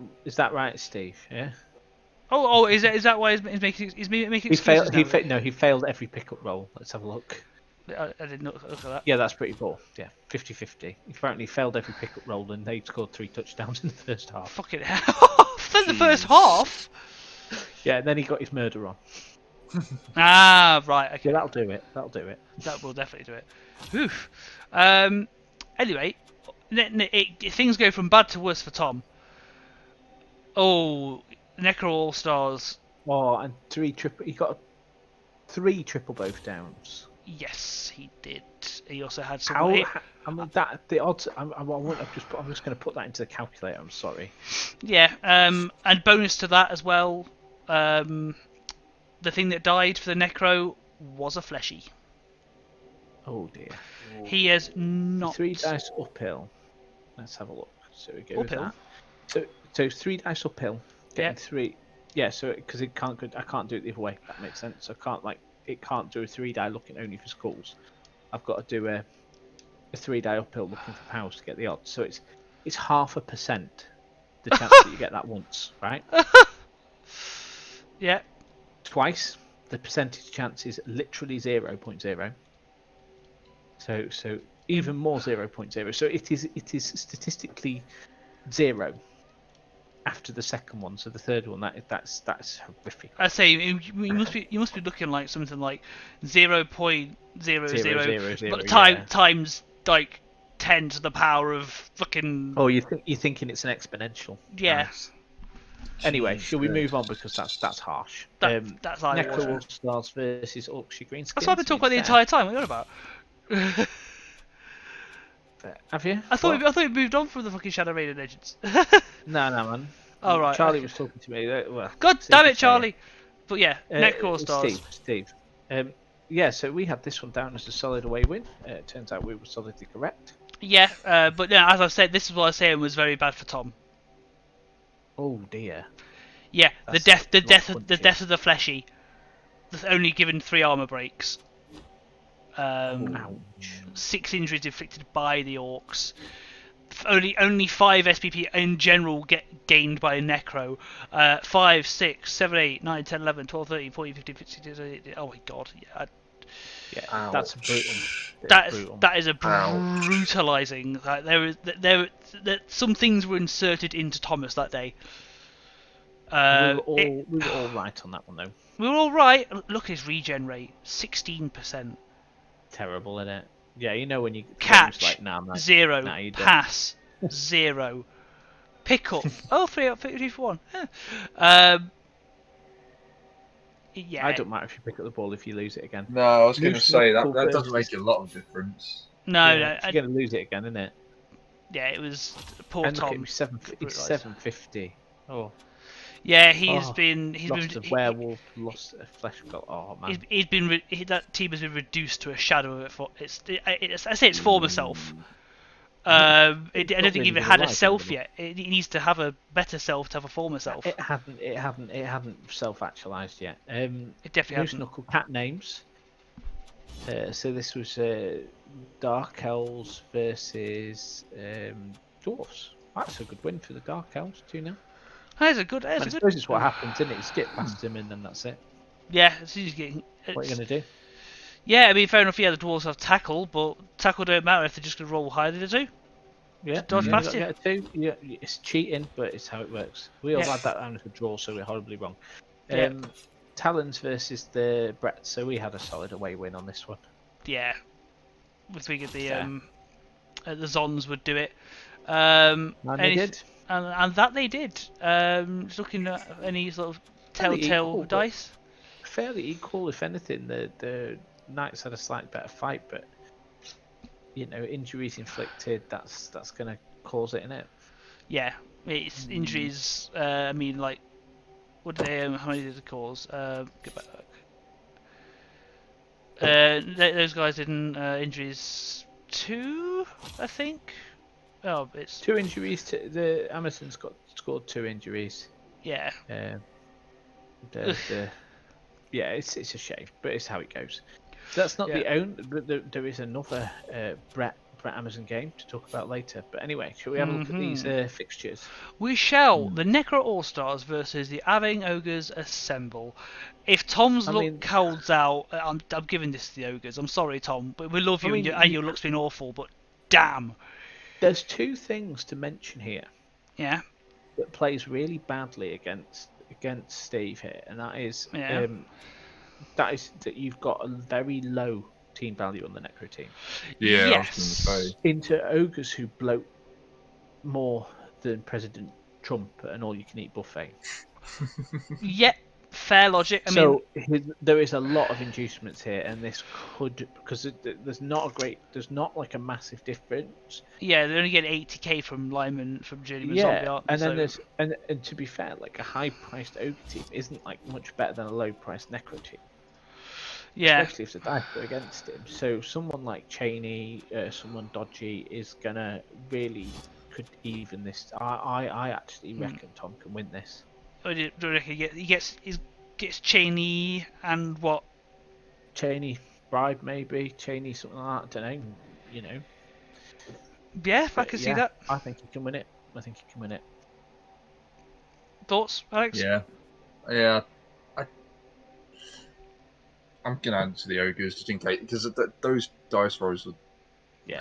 right, Steve? Yeah. Oh, is that why he's making excuses? He failed every pickup roll. Let's have a look. I didn't look at that. Yeah, that's pretty poor. Yeah, 50-50. He apparently failed every pickup roll and they scored 3 touchdowns in the first half. Fucking hell! For the first half. Yeah, and then he got his murder on. Right. Okay. Yeah, that'll do it. That will definitely do it. Oof. Anyway, things go from bad to worse for Tom. Oh, Necro All Stars. Oh, and 3 triple. He got 3 triple both downs. Yes, he did. He also had some. The odds. I'm just going to put that into the calculator. I'm sorry. Yeah. And bonus to that as well. The thing that died for the Necro was a fleshy. Oh dear. He has not. 3 dice uphill. Let's have a look. So we go uphill. With that. So 3 dice uphill. Getting 3. Yeah. So because it can't go, I can't do it the other way. That makes sense. So it can't do a 3 die looking only for skulls. I've got to do a 3 die uphill looking for powers to get the odds. So it's 0.5% the chance that you get that once, right? Yeah. Twice, the percentage chance is literally 0.0. So even more 0.0. So it is statistically 0 after the second one. So the third one, that's horrific. I say you must be looking like something like 0.00 times like 10 to the power of fucking. Oh, you're thinking it's an exponential. Yeah. Nice. Anyway, shall we move on because that's harsh. That's like Necro All Stars versus Orkshire Greenskins. That's what I've been talking about the entire time. What are you on about? Have you? I thought we moved on from the fucking Shadow Raiding Legends. No, man. Oh, right. Charlie was talking to me. God damn it, Charlie! But yeah, Necro All Stars. Steve. Yeah, so we had this one down as a solid away win. It turns out we were solidly correct. Yeah, but no, as I said, this is what I was saying was very bad for Tom. Oh dear. Yeah, the That's death punchy. of the fleshy. That's only given 3 armor breaks. Ouch. 6 injuries inflicted by the orcs. Only 5 SPP in general get gained by a necro. 5, 6, 7, 8, 9, 10, 11, 12, 13, 14, 15, 16, 17, 18. Oh my god. Yeah, that's brutal. That is a Ouch. brutalizing. Like, there some things were inserted into Thomas that day. We were all right on that one though. We were all right. Look at his regen rate, 16%. Terrible, isn't it? Yeah, you know when you Catch, like, nah, 0. nah, you don't. Pass, 0. Pick up. Oh, 3 for 1. Yeah. I don't matter if you pick up the ball if you lose it again. No, I was going to Moose say knuckle that doesn't versus- make a lot of difference. No, yeah, you're going to lose it again, isn't it? Yeah, it was poor And look Tom. at him, he's 750. Oh. Yeah, he's Oh, been lost a werewolf, lost a flesh belt. Oh man. That team has been reduced to a shadow of it. I say its former self. I don't think really it even been had a alive self anymore. yet. It needs to have a better self to have a former self. It hadn't self-actualized yet. It definitely Moose hasn't. knuckle cat names. So this was Dark Elves versus Dwarfs. That's a good win for the Dark Elves, 2-0. That's a good. I suppose it's what happens, isn't it? You skip past him and then that's it. Yeah, as soon as you get. What are you going to do? Yeah, I mean, fair enough. Yeah, the dwarves have tackle, but tackle don't matter if they're just going to roll higher than they do. Yeah, Dodge you past got you. to get a 2. Yeah, it's cheating, but it's how it works. We all had that down as a draw, so we're horribly wrong. Yeah. Talons versus the Brett, so we had a solid away win on this one. Yeah, we figured the Zons would do it. And they did. And that they did. Just looking at any sort of telltale dice. Fairly equal, if anything. The Knights had a slightly better fight, but you know, injuries inflicted. That's going to cause it, innit? Yeah, it's injuries. I mean, like, what did they? How many did it cause? Get back. Those guys did injuries 2, I think. Oh, it's 2 injuries. The Amazons scored 2 injuries. Yeah. Yeah, it's a shame, but it's how it goes. So that's not the only. But there is another Brett Amazon game to talk about later. But anyway, shall we have a look at these fixtures? We shall. The Necro All Stars versus the Aveng Ogres assemble. If Tom's look holds out, I'm giving this to the Ogres. I'm sorry, Tom, but we love you, and your look's been awful. But damn. There's 2 things to mention here. Yeah. That plays really badly against Steve here, and that is that you've got a very low team value on the Necro team. Yeah, yes. I was going to say. Into ogres who bloat more than President Trump at an all-you-can-eat buffet. Yeah, fair logic. I mean, there is a lot of inducements here, and this could, because there's not like a massive difference. Yeah, they only get 80k from Lyman from Journeyman Zombie Art. And then there's and to be fair, like a high-priced ogre team isn't like much better than a low-priced Necro team. Yeah. Especially if the dice are against him. So someone like Cheney, someone dodgy, is gonna really could even this. I actually reckon Tom can win this. I do reckon he gets Cheney and what? Cheney bribe maybe. Cheney something like that. I don't know. You know. Yeah, I can see that. I think he can win it. Thoughts, Alex? Yeah. I'm gonna add to the ogres just in case, because those dice rolls are. Yeah,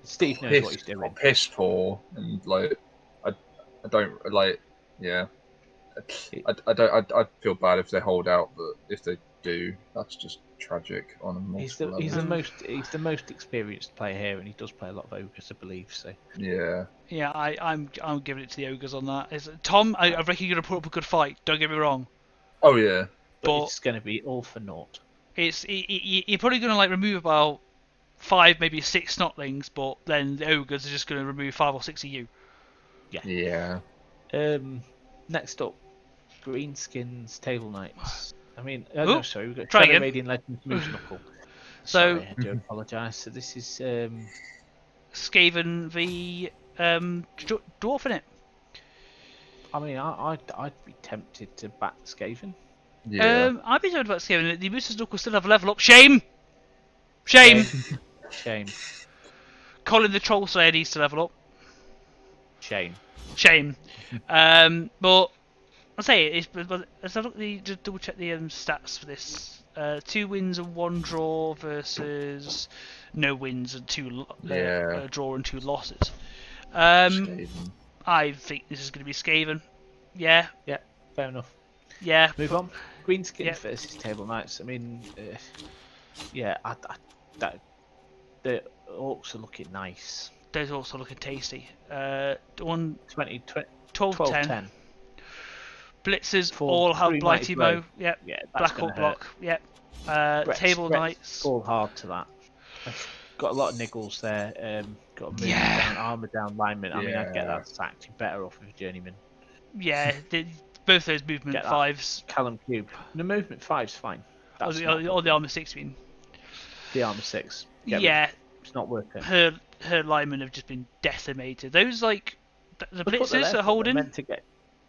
Steve knows what he's doing. Piss poor, and like I don't like. Yeah, I feel bad if they hold out, but if they do, that's just tragic on a multiple level. He's the most experienced player here, and he does play a lot of ogres, I believe. So yeah. Yeah, I'm giving it to the ogres on that. Tom, I reckon you're gonna put up a good fight. Don't get me wrong. Oh yeah. But it's gonna be all for naught. You're probably gonna like remove about 5, maybe 6 snotlings, but then the ogres are just gonna remove 5 or 6 of you. Yeah. Next up, Greenskins Table Knights. I mean, no, sorry, we've got Radiant Legends Moose Knuckle. Sorry, I do apologise. So this is Skaven v Dwarf in it. I mean, I'd be tempted to back Skaven. Yeah. I'd be tempted about Skaven. The Moose's Nook will still have a level up. Shame! Shame! Shame. Colin the Troll Slayer needs to level up. Shame. Shame. But I'll say it. Let's have a look. Just double check the stats for this. 2 wins and 1 draw versus no wins and 2 draw and 2 losses. I think this is going to be Skaven. Yeah. Yeah. Fair enough. Yeah. Move on. Greenskins versus Table Knights. I mean, yeah. The orcs are looking nice. Those orcs are looking tasty. 12 10. Blitzers all have Blighty Bow. Yep. Yeah. Black Orc block. Yep. Table Knights. Fall hard to that. I've got a lot of niggles there. Got to move down, armor down, lineman. I mean, I'd get that sacked. You're better off with a journeyman. Yeah, both those movement 5s. Callum Cube. The movement 5's fine. Or the armor 6, I mean. The armor 6. Yeah. It's not worth it. Her linemen have just been decimated. Those, like, the blitzers are holding.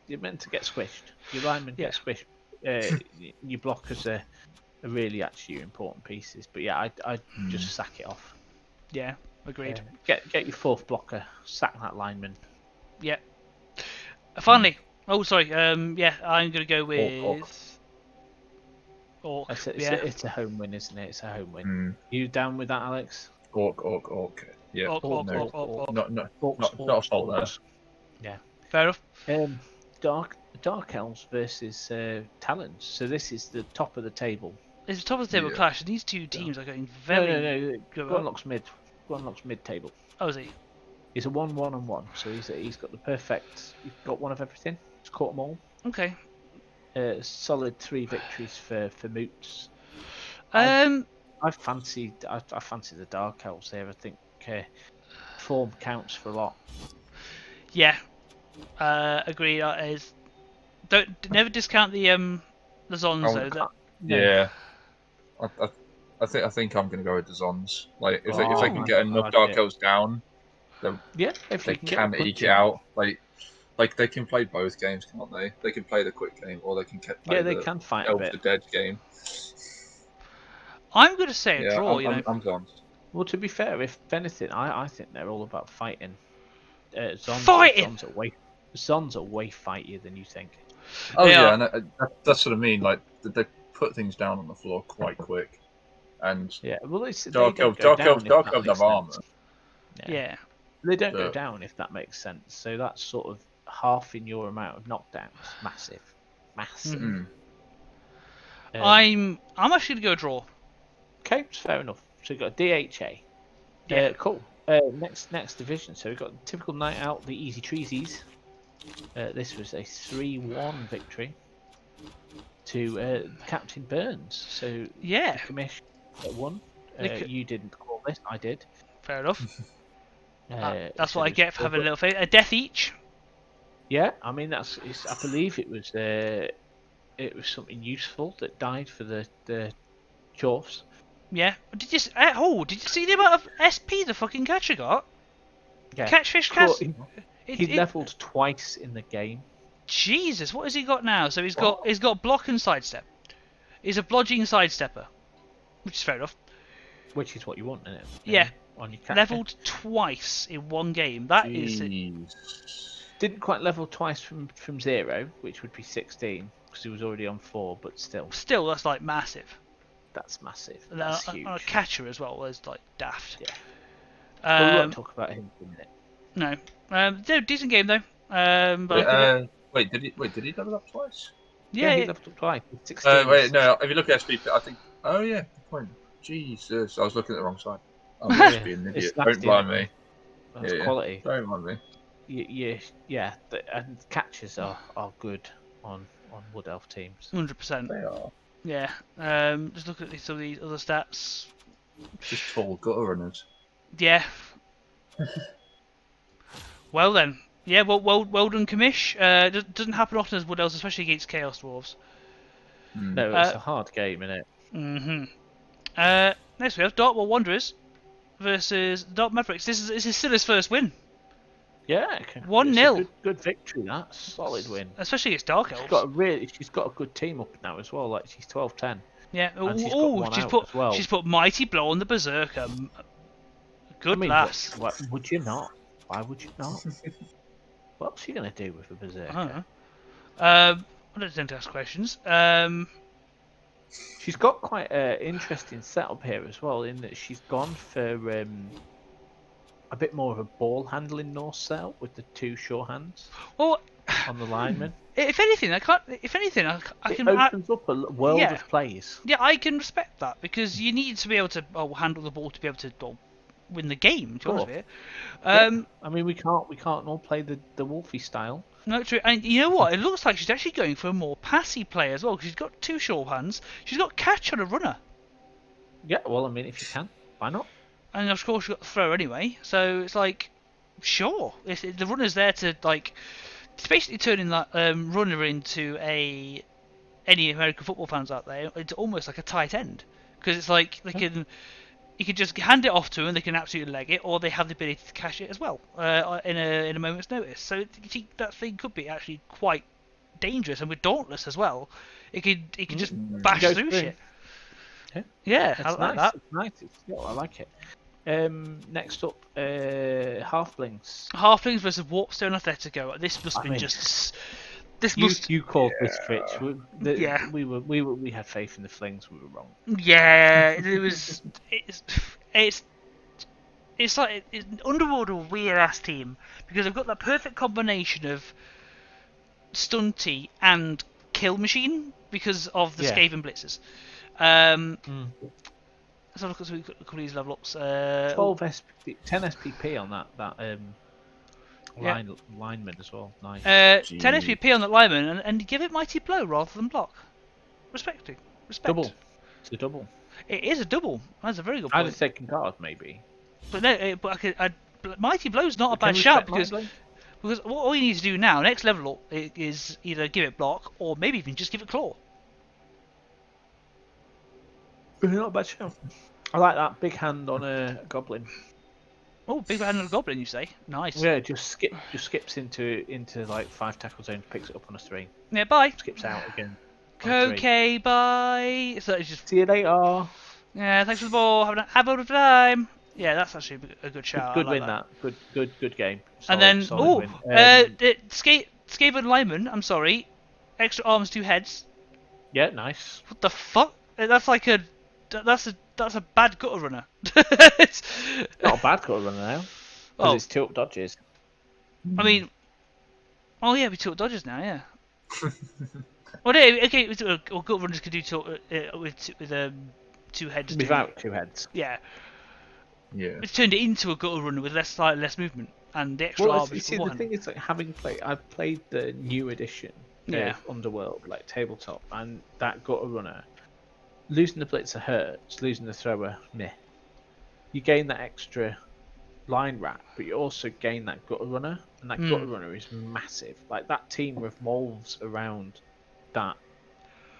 You're meant to get squished. Your linemen get squished. Your blockers are really actually important pieces. But yeah, I'd just sack it off. Yeah, agreed. Get your 4th blocker. Sack that lineman. Yeah. Finally. Oh, sorry. Yeah, I'm gonna go with Orc. It's a home win, isn't it? It's a home win. You down with that, Alex? Orc. Yeah. Orc. Not a fault there. Yeah. Fair enough. Dark Elves versus Talons. So this is the top of the table. It's the top of the table clash, and these two teams are going very. No. Gunlock's mid. Gunlock's mid table. Oh, is he? He's a 1-1-1, so he's got the perfect. He's got one of everything. He's caught them all. Okay. Solid 3 victories for Moots. I fancy the Dark Elves there. I think form counts for a lot. Yeah. Agree. Never discount the Zons though. Yeah. I think I'm going to go with the Zons. Like if they can get enough Dark Elves down, if they can eke it out. Like they can play both games, can't they? They can play the quick game, or they can play they can fight Elves the Dead game. I'm going to say a draw. I'm Zons. Well, to be fair, if anything, I think they're all about fighting. Zons are way fightier than you think. Oh yeah, and that's what I mean. Like they put things down on the floor quite quick, and Dark Elves have armor. Yeah, they don't go down if that makes sense. So that's sort of halving your amount of knockdowns. Massive. Mm-hmm. I'm actually gonna go draw. Okay, it's fair enough. So we've got a DHA. Yeah, cool. Next division. So we've got typical night out, the Easy Treesies. This was a 3-1 victory to Captain Burns. So yeah, the commission won. You didn't call this, I did. Fair enough. That's what I get for having a little face. A death each. Yeah, I mean I believe it was something useful that died for the Chorfs. Yeah. Did you see the amount of SP the fucking catcher got? Yeah. Catchfish cast. He leveled twice in the game. Jesus, what has he got now? So he's got block and sidestep. He's a blodging sidestepper, which is fair enough. Which is what you want, isn't it? Yeah. On your leveled twice in one game. That is. Didn't quite level twice from 0, which would be 16, because he was already on 4, but still. Still, that's like massive. That's massive. That's huge. On a catcher as well was like daft. Yeah. We won't talk about him in a minute. No. Decent game though. Wait, did he level up twice? Yeah, he leveled up twice. 16. Wait, no. If you look at SP, I think. Oh yeah, good point. Jesus, I was looking at the wrong side. I'm just being an idiot. Don't blind me. That's quality. Don't mind me. Yeah. And catches are good on Wood Elf teams. 100%. They are. Yeah. Just look at some of these other stats. Just tall gutter runners. Yeah. Well then. Yeah, well done, Commish. Doesn't happen often as Wood Elves, especially against Chaos Dwarves. No, it's a hard game, isn't it? Mm-hmm. Next we have Dartmoor Wanderers versus Dark Mavericks. This is still his first win. Yeah, 1-0. It's a good victory. That solid win. Especially against Dark Elves. She's got a good team up now as well. Like she's 12-10. Yeah. And she's got one out as well. She's put Mighty Blow on the Berserker. Good lass. What would you not? Why would you not? What's she gonna do with a Berserker? I don't know. I don't tend to ask questions. She's got quite an interesting setup here as well, in that she's gone for a bit more of a ball handling Norse setup with the 2 sure hands. Well, on the lineman. If anything, I can. It opens up a world of plays. Yeah, I can respect that because you need to be able to handle the ball to be able to win the game. To be honest with you. I mean, we can't all play the Wolfie style. No, true. And you know what? It looks like she's actually going for a more passy play as well because she's got 2 short hands. She's got catch on a runner. Yeah, well, I mean, if you can, why not? And of course, she's got the throw anyway. So it's like, sure, the runner's there to like. It's basically turning that runner into any American football fans out there. It's almost like a tight end because it's like you can just hand it off to them, they can absolutely leg it, or they have the ability to cash it as well in a moment's notice. So that thing could be actually quite dangerous, and with Dauntless as well, it could just bash through shit. Yeah, I like that. It's nice. I like it. Next up, Halflings. Halflings versus Warpstone Athletico. This must have been just. You called this, Rich. We had faith in the Flings. We were wrong. Yeah, it was. It's like Underworld, a weird ass team because they've got that perfect combination of stunty and kill machine because of the Skaven blitzers. Let's have a look at a couple of these level ups. 10 SPP on that lineman as well. Nice. 10 SPP on that lineman and give it Mighty Blow rather than block. Respect. Double. It's a double. It is a double. That's a very good point. I'd have taken guard maybe. But no, Mighty Blow's not a bad shout because all you need to do now, next level up, is either give it block or maybe even just give it claw. Not a bad shout. I like that big hand on a goblin. Oh, big hand on a goblin, you say? Nice. Yeah, just skips into like 5 tackle zones, picks it up on a 3. Yeah, bye. Skips out again. Okay, bye. So it's just. See you later. Yeah, thanks for the ball. Have a good time. Yeah, that's actually a good shout. Good win that. Good game. Solid, and then Skaven lineman. I'm sorry. Extra arms, 2 heads. Yeah, nice. What the fuck? That's like that's a bad gutter runner. It's not a bad gutter runner now. Because it's tilt dodges. I mean, we tilt dodges now, yeah. Well, okay, or gutter runners can do tilt with 2 heads. Without 2 heads. Yeah. Yeah. It's turned it into a gutter runner with less movement and the extra arms. You see, the thing is, like, I've played the new edition of Underworld, like tabletop, and that gutter runner. Losing the blitzer hurts, losing the thrower, meh. You gain that extra line rat, but you also gain that gutter runner, and that gutter runner is massive. Like, that team revolves around that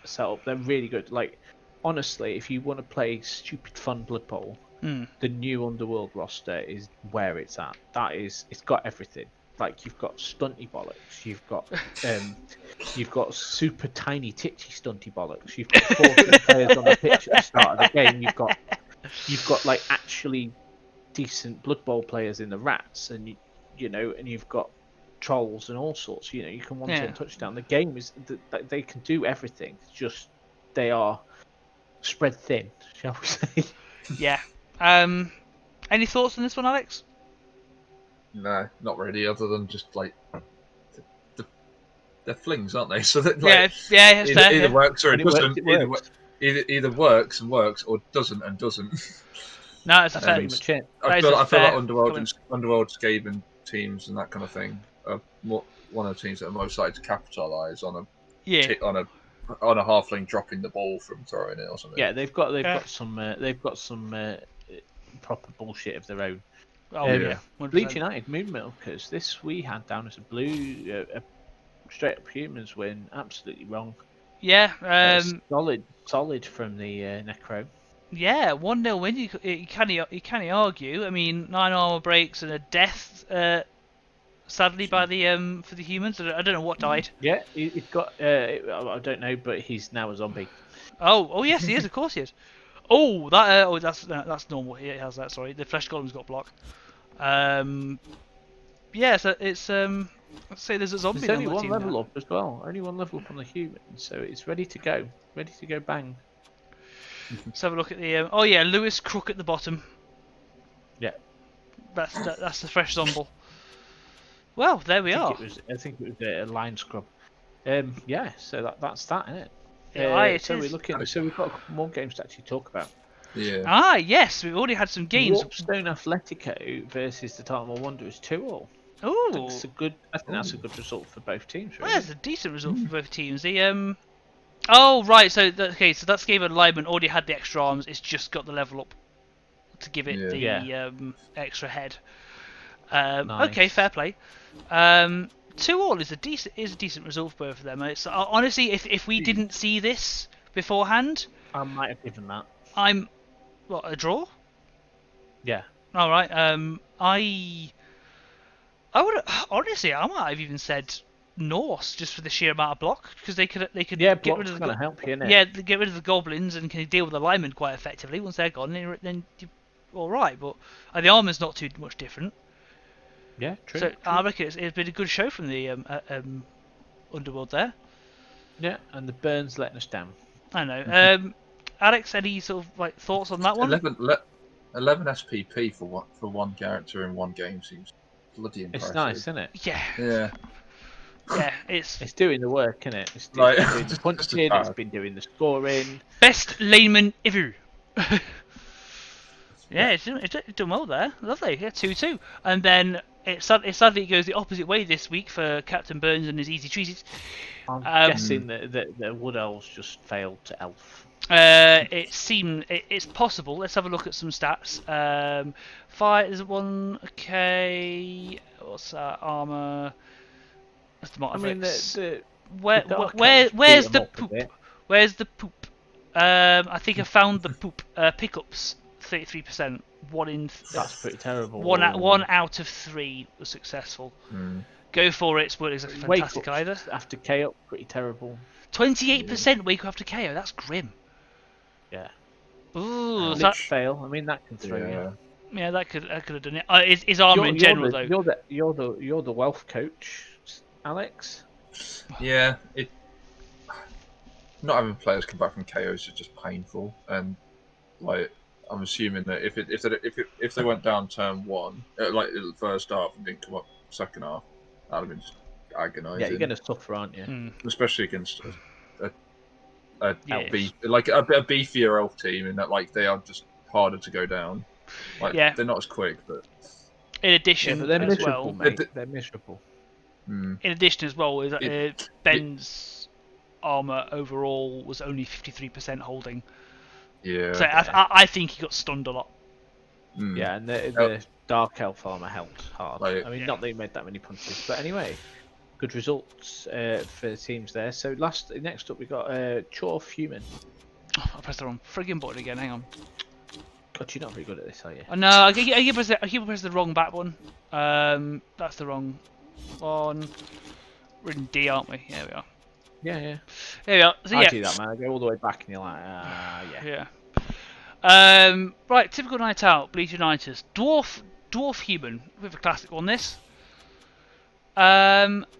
setup. They're really good. Like, honestly, if you want to play stupid fun Blood Bowl, the new Underworld roster is where it's at. It's got everything. Like, you've got stunty bollocks, you've got super tiny titchy stunty bollocks, you've got 4 players on the pitch at the start of the game, you've got like actually decent Blood Bowl players in the rats, and and you've got trolls and all sorts. You can one-turn touchdown. The game is they can do everything. It's just they are spread thin, shall we say? Yeah. Any thoughts on this one, Alex? No, not really. Other than just like they're flings, aren't they? So that like, either works or it doesn't. Either works and works, or doesn't and doesn't. No, it's a fair. I feel like Underworld Skaven teams and that kind of thing are one of the teams that are most likely to capitalise on a halfling dropping the ball from throwing it or something. Yeah, they've got some proper bullshit of their own. Leeds United Moon Milkers. This we had down as a straight up humans win. Absolutely wrong. Yeah. Solid from the Necro. Yeah, 1-0 win. You can't argue. I mean, 9 armor breaks and a death. Sadly, by the for the humans. I don't know what died. Yeah, he's got. I don't know, but he's now a zombie. Oh yes, he is. Of course he is. Oh, that's normal. He has that. Sorry, the flesh golem's got block. Yeah, so it's let's say there's a zombie. There's only on the one team level now. up as well. Only one level up on the human, so it's ready to go. Ready to go bang. Let's have a look at the. Oh yeah, Lewis Crook at the bottom. Yeah. That's the fresh zombie. Well, there we are. I think it was a line scrub. Yeah, so that's that, isn't it? Yeah, it so is. we're looking. So we've got a couple more games to actually talk about. Yeah. Ah, yes, we've already had some games. Warpstone Atletico versus the Tartamore Wanderers 2-2. Oh, That's a good. I think that's a good result for both teams. Really. well, that's a decent result for both teams. The Oh right, so okay, so that's game alignment already had the extra arms. It's just got the level up to give it the extra head. Nice. Okay, fair play. 2-2 is a decent result for both of them. It's honestly, if we didn't see this beforehand, I might have given that. A draw. Yeah. All right. I would honestly, I might have even said Norse just for the sheer amount of block because they could get rid of the help you, innit? yeah, get rid of the goblins and can deal with the linemen quite effectively. Once they're gone, then you're all right. But the armor's not too much different. Yeah, true. So I reckon it's been a good show from the Underworld there. Yeah, and the Burns letting us down. I know. Alex, any sort of like thoughts on that one? 11 SPP for one character in one game seems bloody impressive. It's nice, isn't it? Yeah. Yeah. Yeah, it's doing the work, isn't it? It's Like, doing the punching, it's been doing the scoring. best laneman ever. Yeah, it's done well there. Lovely. Yeah, 2-2. And then it sadly goes the opposite way this week for Captain Burns and his easy treaties. I'm guessing that the Wood Elves just failed to Elf. It's possible. Let's have a look at some stats. Fire is one. Okay. What's that? Armor. That's the Motivix. Where's the poop? Where's the poop? I think I found the poop. Pickups 33%. That's pretty terrible. One out of 3 was successful. Go for it. It's not exactly fantastic either. After KO, pretty terrible. 28% wake up after KO. That's grim. Yeah. Ooh, That fail. I mean, that can throw you. Yeah, that could have done it. His armor in general, though. You're the wealth coach, Alex. Yeah, not having players come back from KOs is just painful, and like I'm assuming that if they went down turn 1, like the first half and didn't come up second half, that'd have been just agonising. Yeah, you're gonna suffer, aren't you? Especially against a beefier elf team, in that like they are just harder to go down. Like they're not as quick, but in addition, they're as miserable, well, mate. They're miserable. In addition, as well, Ben's armor overall was only 53% holding. Yeah. So I think he got stunned a lot. Yeah, and the Dark Elf armor helped hard. Like, I mean, not that he made that many punches, but anyway, good results for the teams there. So next up we got Chorf Human. Oh, I pressed the wrong friggin' button again. Hang on. God, you're not very good at this, are you? No, I keep pressing the wrong back one. That's the wrong one. We're in D, aren't we? Here we are. Yeah. Here we are. So, I do that, man. I go all the way back and you're like, yeah. Right, typical night out, Bleach Unitas. Dwarf Human. We have a classic one, this. Chorf.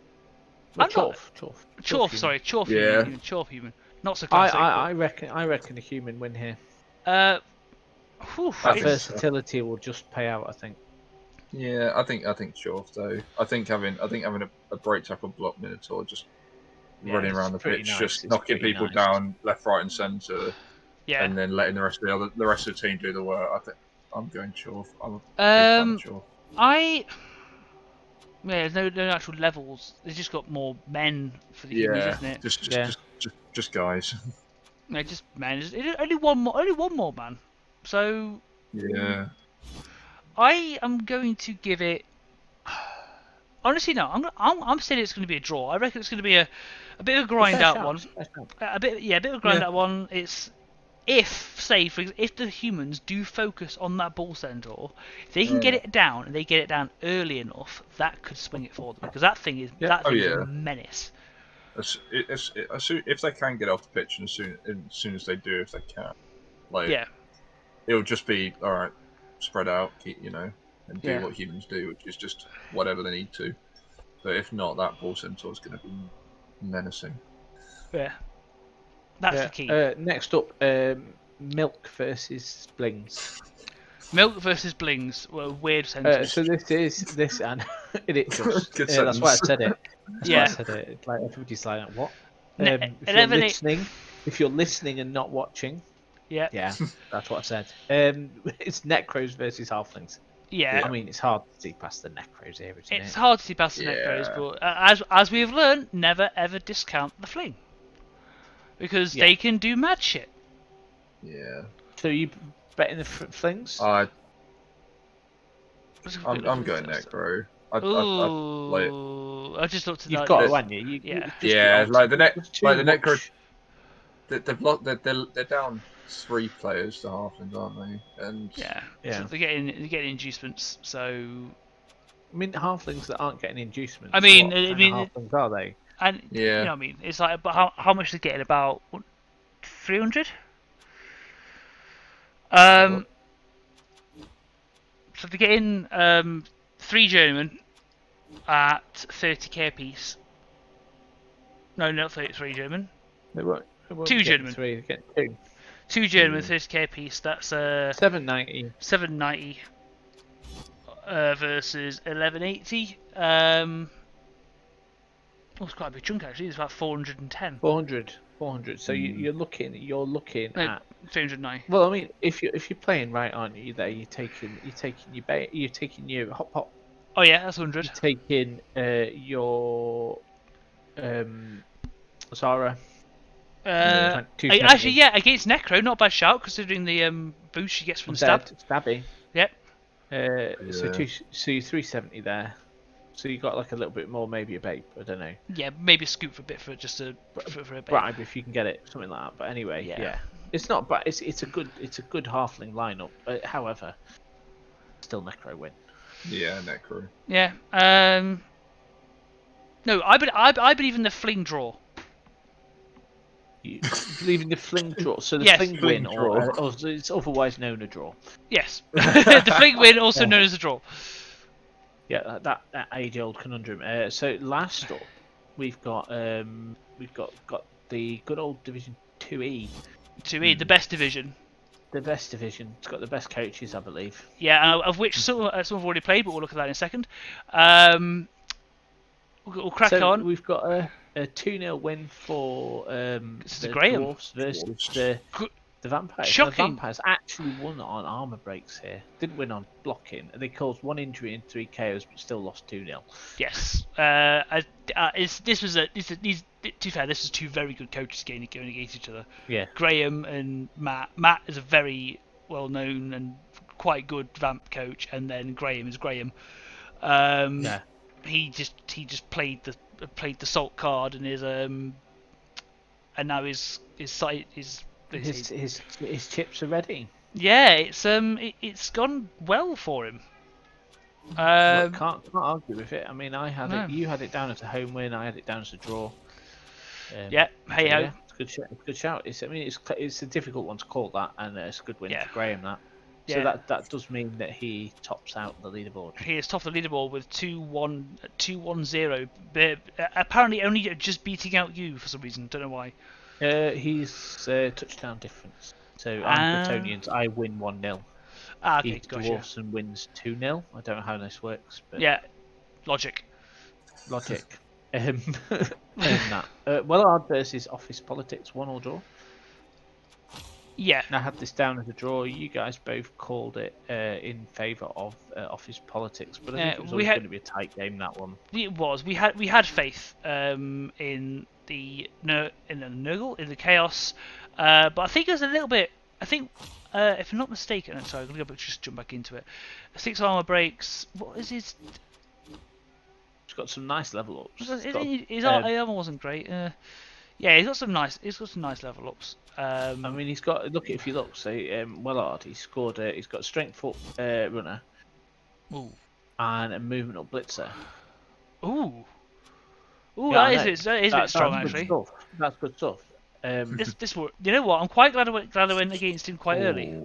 Chorf Yeah. Human. Chorf Human. Not so classic. I reckon a human win here. That versatility will just pay out, I think. Yeah, I think Chorf though. I think having a break tackle block Minotaur just running around the pitch, just knocking people down left, right, and centre, and then letting the rest of the team do the work. I think I'm going Chorf. I'm a big fan of Chorf. There's no actual levels. They've just got more men for the humans, isn't it? Just guys. No, just men. Only one more man. So yeah, I am going to give it. Honestly, no. I'm saying it's going to be a draw. I reckon it's going to be a bit of a grind out one. A bit of a grind out one. It's if, say, for example, if the humans do focus on that bull centaur, if they can get it down and they get it down early enough, that could swing it for them because that thing is a menace. If they can get off the pitch, and as soon as they do, if they can, it'll just be all right. Spread out, and do what humans do, which is just whatever they need to. But if not, that bull centaur is going to be menacing. Yeah, that's the key. Next up, milk versus blings. Milk versus blings were a weird sentence. So this and it just that's why I said it. I said it. It's like everybody's like, what? If you're listening and not watching, yeah, that's what I said. It's necros versus halflings. Yeah, I mean it's hard to see past the necros here, isn't it? It's hard to see past the necros, but as we've learned, never ever discount the fling because they can do mad shit. Yeah. So you betting the flings? I'm going necro. I just looked at You've got it, haven't you? Like the necro. They're down 3 players to halflings, aren't they? And so they're getting inducements. So I mean, halflings that aren't getting inducements. I mean, halflings are they? And you know what I mean, it's like, but how much they're getting? About 300. So they're getting 3 German at 30k a piece. No, not 3 German. They won't 2 German. 3, they get 2. 2 German, 30k a piece. That's 790. 790 versus 1180. It's quite a big chunk actually. It's about 410. 400. So you're looking at 390. Well, I mean, if you're playing right, aren't you? There, you're taking your bait, you're taking your hop. Oh yeah, that's 100. You're taking your Zara. Actually, yeah, against Necro, not a bad shout considering the boost she gets from Stabby. Yep. So you're 370 there. So you got like a little bit more, maybe a bait. I don't know. Yeah, maybe a scoop for a bit for a bait. Bribe if you can get it, something like that. But anyway, yeah. It's not bad. It's a good halfling lineup. However, still Necro win. Yeah, Necro. Yeah. No, I believe in the fling draw. You believe in the fling draw? So the fling win, or it's otherwise known a draw. Yes, the fling win, also known as a draw. Yeah, that age-old conundrum. So last up, we've got the good old Division 2E. 2E, the best division. The best division. It's got the best coaches, I believe. Yeah, of which some have already played, but we'll look at that in a second. We'll crack on. We've got a 2-0 win for the Graham Dwarfs versus the Vampires. Shocking. The Vampires actually won on armor breaks here. Didn't win on blocking. They caused 1 injury and 3 KOs, but still lost 2-0. Yes. To be fair, this is 2 very good coaches going against each other. Yeah. Graham and Matt. Matt is a very well-known and quite good Vamp coach, and then Graham is Graham. He just played the salt card and now his chips are ready. Yeah, it's gone well for him. Can't argue with it. I mean, you had it down as a home win. I had it down as a draw. Hey ho. Yeah, it's a good shout. It's a difficult one to call that, and it's a good win for Graham. So that does mean that he tops out the leaderboard. He is top of the leaderboard with 2-1-0. But apparently only just beating out you for some reason. Don't know why. He's touchdown difference. So I'm Bretonians. I win 1-0. Okay, he Dwarfson wins 2-0. I don't know how this works, but logic. Wellard versus Office Politics, 1-1 draw. Yeah. I had this down as a draw. You guys both called it in favour of Office Politics, but I think it was always going to be a tight game, that one. It was. We had faith in the Nurgle, in the Chaos, but I think it was a little bit. I think, if I'm not mistaken, I'm sorry, I'm going to just jump back into it. 6 armor breaks. What is his? It's got some nice level ups. His armor wasn't great. Yeah, he's got some nice level ups. I mean, he's got if you look, so Wellard, he's got a strength foot runner, Ooh, and a movement up blitzer. ooh, Yeah, that is a bit strong actually. That's good stuff. You know what? I'm quite glad I went against him quite early.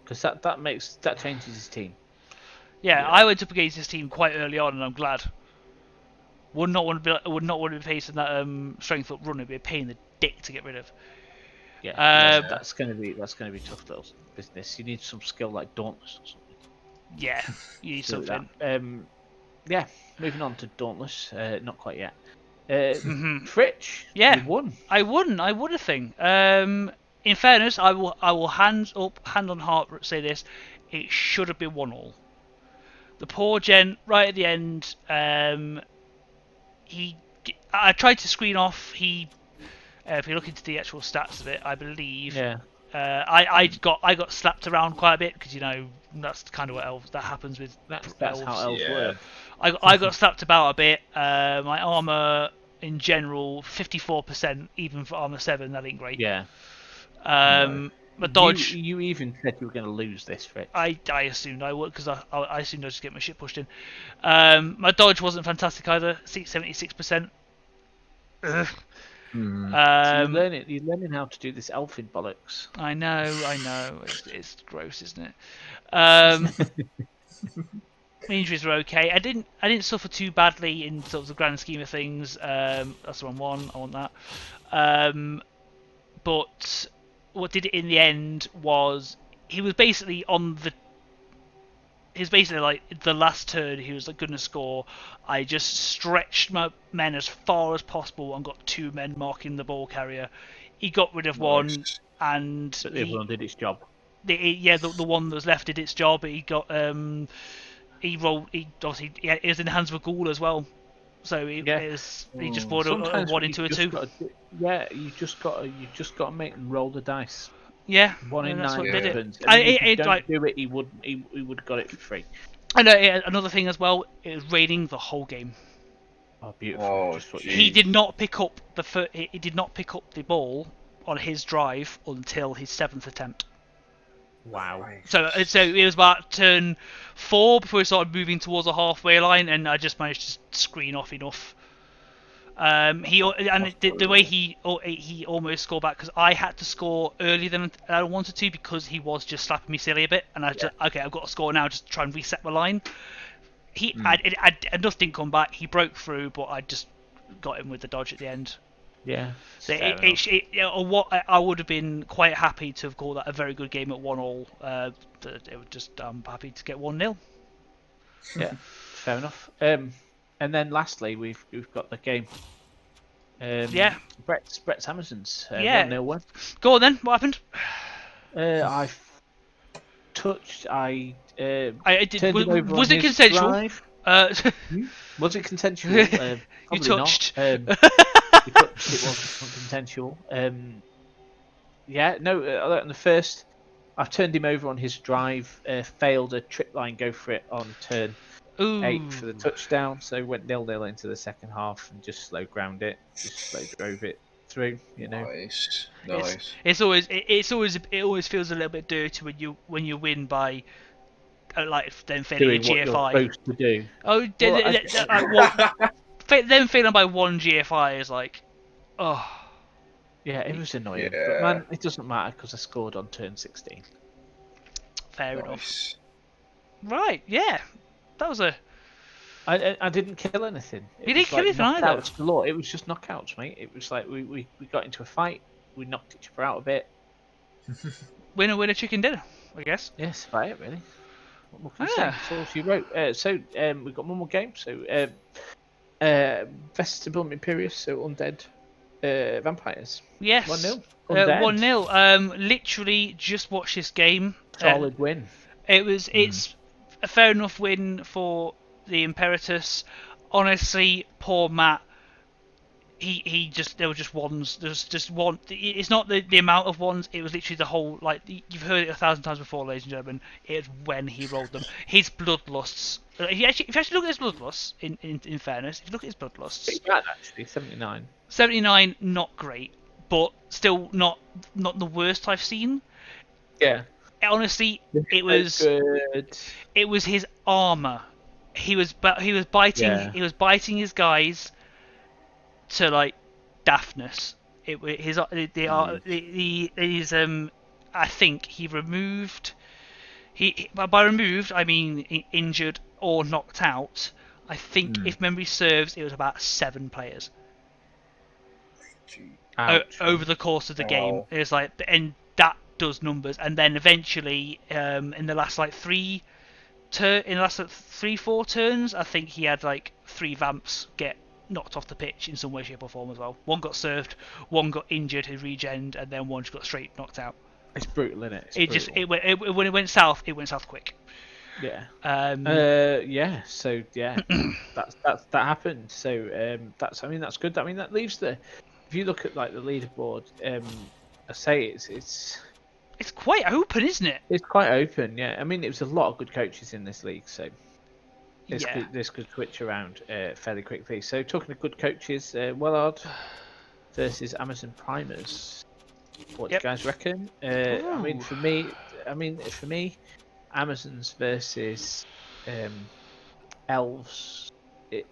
Because that changes his team. Yeah, I went up against his team quite early on, and I'm glad. Would not want to be facing that strength up run. It'd be a pain in the dick to get rid of. Yeah, that's gonna be tough little business. You need some skill like Dauntless or something. Yeah, you need something. Yeah, moving on to Dauntless. Not quite yet. Fritch. Yeah, you won. I won a thing. In fairness, I will hand on heart say this: it should have been 1-1. The poor gent right at the end. I tried to screen off. If you look into the actual stats of it, I believe. Yeah. I got slapped around quite a bit because that's kind of what elves that happens with. That's how elves work. I got slapped about a bit. My armor in general 54%, even for armor 7. That ain't great. Yeah. My dodge. You even said you were going to lose this, Fritz. I assumed I would because I assumed I'd just get my shit pushed in. My dodge wasn't fantastic either. 76%. Ugh. So you're learning how to do this elfin bollocks. I know. It's gross, isn't it? My injuries were okay. I didn't suffer too badly in sort of the grand scheme of things. That's the wrong one. I want that. But what did it in the end was he was basically like the last turn. He was like gonna score. I just stretched my men as far as possible and got 2 men marking the ball carrier. He got rid of one, and the other one did its job. The one that was left did its job. He got he rolled. He obviously it was in the hands of a ghoul as well. So he just brought a 1 into a 2. You just got to make them roll the dice. Yeah, 1 in 9 happens. If you don't do it, he would have got it for free. I know. Another thing as well, it was raining the whole game. Oh, beautiful! Oh, he did not pick up he did not pick up the ball on his drive until his 7th attempt. Wow! So it was about turn 4 before he started moving towards the halfway line, and I just managed to screen off enough. The way he almost scored back because I had to score earlier than I wanted to because he was just slapping me silly a bit, and I've got to score now, just try and reset my line. Enough didn't come back. He broke through, but I just got him with the dodge at the end. Yeah. I would have been quite happy to have called that a very good game at 1-1. It was just happy to get 1-0. Yeah, fair enough. And then lastly, we've got the game. Brett's Amazons. 1-0 win. Go on then. What happened? I did. Was it consensual? Was it consensual? You touched. Not. It wasn't consensual. On the first, I turned him over on his drive. Failed a trip line go for it on turn 8 for the touchdown. So went 0-0 into the second half and just slow ground it. Just slow drove it through. Nice. It always feels a little bit dirty when you win by then failing a GFI. What you're supposed to do. Then failing by 1 GFI is like, oh. Yeah, it was annoying. Yeah. But man, it doesn't matter because I scored on turn 16. Fair enough. Right, yeah. That was I didn't kill anything. You didn't kill anything either. It was just knockouts, mate. It was like we got into a fight. We knocked each other out a bit. Winner, chicken dinner, I guess. Yes, about it really. What more can you say? That's all she wrote. We've got one more game. So Vestibular Imperius, so undead vampires. Yes. 1-0. 1-0. Literally just watched this game. Solid win. It's a fair enough win for the Imperatus. Honestly, poor Matt. There were just ones. There's just one. It's not the amount of ones. It was literally the whole. Like you've heard it 1,000 times before, ladies and gentlemen. It's when he rolled them. His bloodlusts. If you actually look at his bloodlusts, in fairness, if you look at his bloodlusts, pretty bad actually. 79. 79, not great, but still not the worst I've seen. Yeah. Honestly, it good. was his armor. He was biting his guys to like daftness. I think he removed. By removed I mean injured or knocked out. I think if memory serves, it was about 7 players. Over the course of the game. It was like, and that does numbers. And then eventually, in the last like 3-4 turns, I think he had like 3 vamps get knocked off the pitch in some way, shape, or form as well. One got served, one got injured, his regened, and then one just got straight knocked out. It's brutal, isn't it? When it went south, it went south quick. Yeah. Yeah. So yeah, that happened. So that's good. I mean that leaves if you look at like the leaderboard, I say it's quite open, isn't it? It's quite open. Yeah. I mean it was a lot of good coaches in this league, so this could switch around fairly quickly. So talking of good coaches, Wellard versus Amazon Primers. What do you guys reckon? I mean for me. Amazons versus elves. It's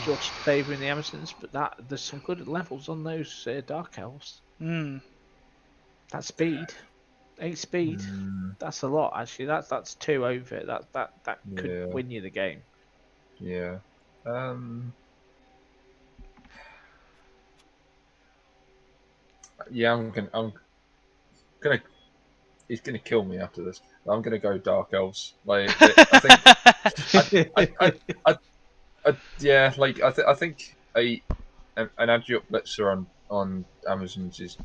just favouring the Amazons, but there's some good levels on those dark elves. That's speed, 8 speed. That's a lot actually. That's 2 over. That could win you the game. Yeah. Yeah, I'm gonna. He's gonna kill me after this. I'm gonna go Dark Elves. Like I think an adjunct blitzer on Amazons is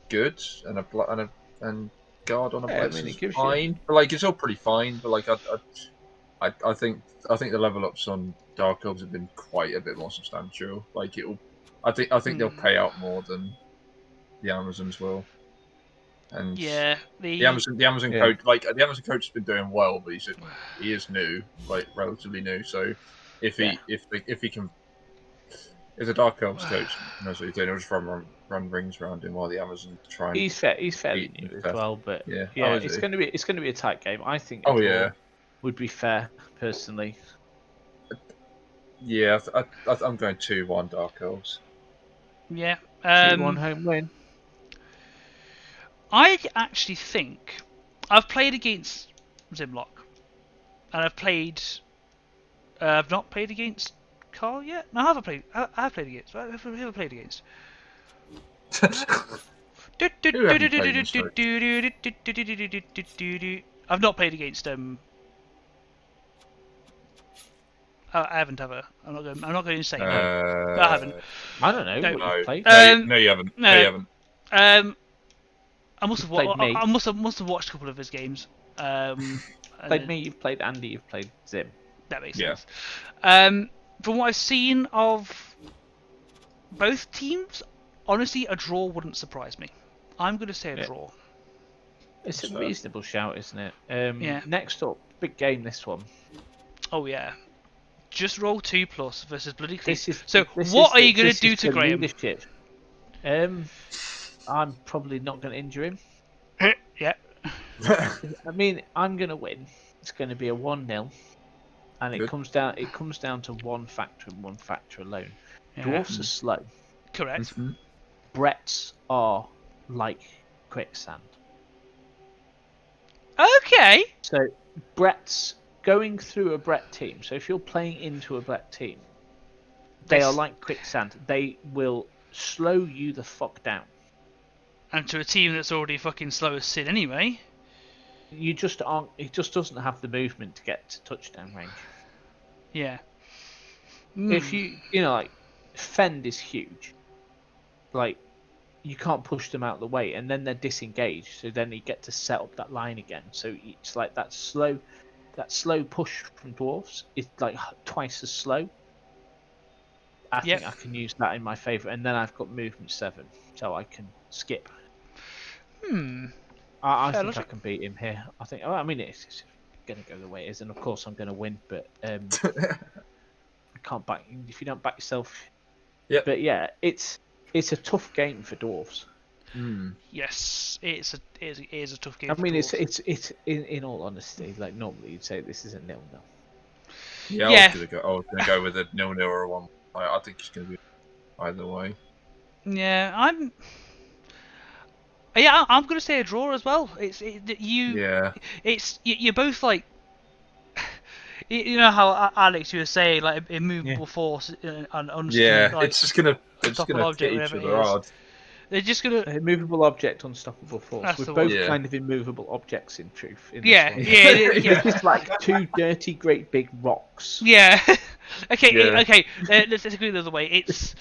good, and guard on a blitzer is fine. But like it's all pretty fine. But like I think the level ups on Dark Elves have been quite a bit more substantial. Like I think they'll pay out more than the Amazons will. And the Amazon coach, the Amazon coach has been doing well, but he is new, like relatively new. So if the Dark Elves coach knows what he's doing, he'll just run rings around him while the Amazons try and. He's fairly new as well, but it's going to be a tight game. I think. Would be fair, personally. Yeah, I'm going 2-1 Dark Elves. Yeah. 2-1 home win. I actually think I've played against Zimlock, and I've not played against Carl yet. No, I have played against. I've never played against. I've not played against I haven't ever. I'm not going to say no. I haven't. I don't know. What you played? No, you haven't. No, you haven't. I must have watched a couple of his games. Played me. You've played Andy. You've played Zim. That makes sense. From what I've seen of both teams, honestly, a draw wouldn't surprise me. I'm going to say a draw. It's a reasonable shout, isn't it? Next up, big game. This one. Oh yeah. Just roll 2+ versus Bloody Clean. So what are you going to do to Graham? Leadership. I'm probably not going to injure him. Yeah. I mean, I'm going to win. It's going to be a 1-0, and it comes down to one factor and one factor alone. Yeah. Dwarfs are slow. Correct. Bretts are like quicksand. Okay. So Bretts going through a Brett team. So if you're playing into a Brett team, they are like quicksand. They will slow you the fuck down. And to a team that's already fucking slow as sin anyway. You just aren't. It just doesn't have the movement to get to touchdown range. Yeah. If you like, fend is huge. Like, you can't push them out of the way, and then they're disengaged. So then you get to set up that line again. So it's like that slow push from dwarfs is like twice as slow. I think I can use that in my favour, and then I've got movement 7, so I can skip. I think I can beat him here. I think. I mean, it's going to go the way it is, and of course I'm going to win. But I can't back. If you don't back yourself, Yeah. But yeah, it's a tough game for dwarves. Yes, it is a tough game. I mean, for it's dwarves. in all honesty, like normally you'd say this is a 0-0. Yeah, Yeah. I was gonna go with a 0-0 or a 1. I think it's gonna be either way. Yeah, I'm gonna say a draw as well. You're both like, you know how Alex, you were saying like immovable force and Yeah, like it's just gonna unstoppable object, hit each whatever it other is. hard. They're just gonna. A immovable object, unstoppable force. That's We're the both one. kind of immovable objects in truth. In Yeah, this one. yeah. It's like two dirty, great big rocks. Yeah. Okay. Yeah. Okay. Let's agree the other way. It's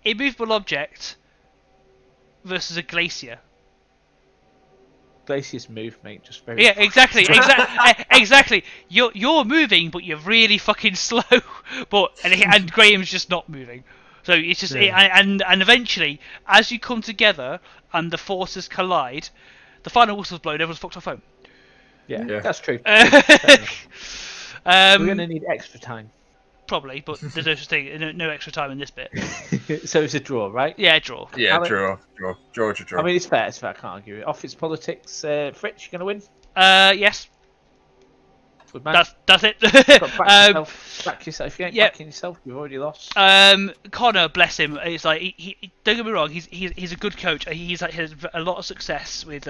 a movable object versus a glacier. Glaciers move, mate. Just very. Yeah, exactly, exactly. You're moving, but you're really fucking slow. And Graham's just not moving. So it's just and eventually, as you come together and the forces collide, the final whistle's blown. Everyone's fucked off home. Yeah, that's true. We're We're gonna need extra time. Probably, but there's no such thing. No extra time in this bit. So it's a draw, right? Yeah, draw. Yeah, Alex? draw. I mean, it's fair. I can't argue it. Off its politics, Fritz, you gonna win? Yes. Good man. That's it. Back yourself. If you ain't yeah. backing yourself, you've already lost. Connor, bless him. It's like he don't get me wrong. He's a good coach. He's like has a lot of success with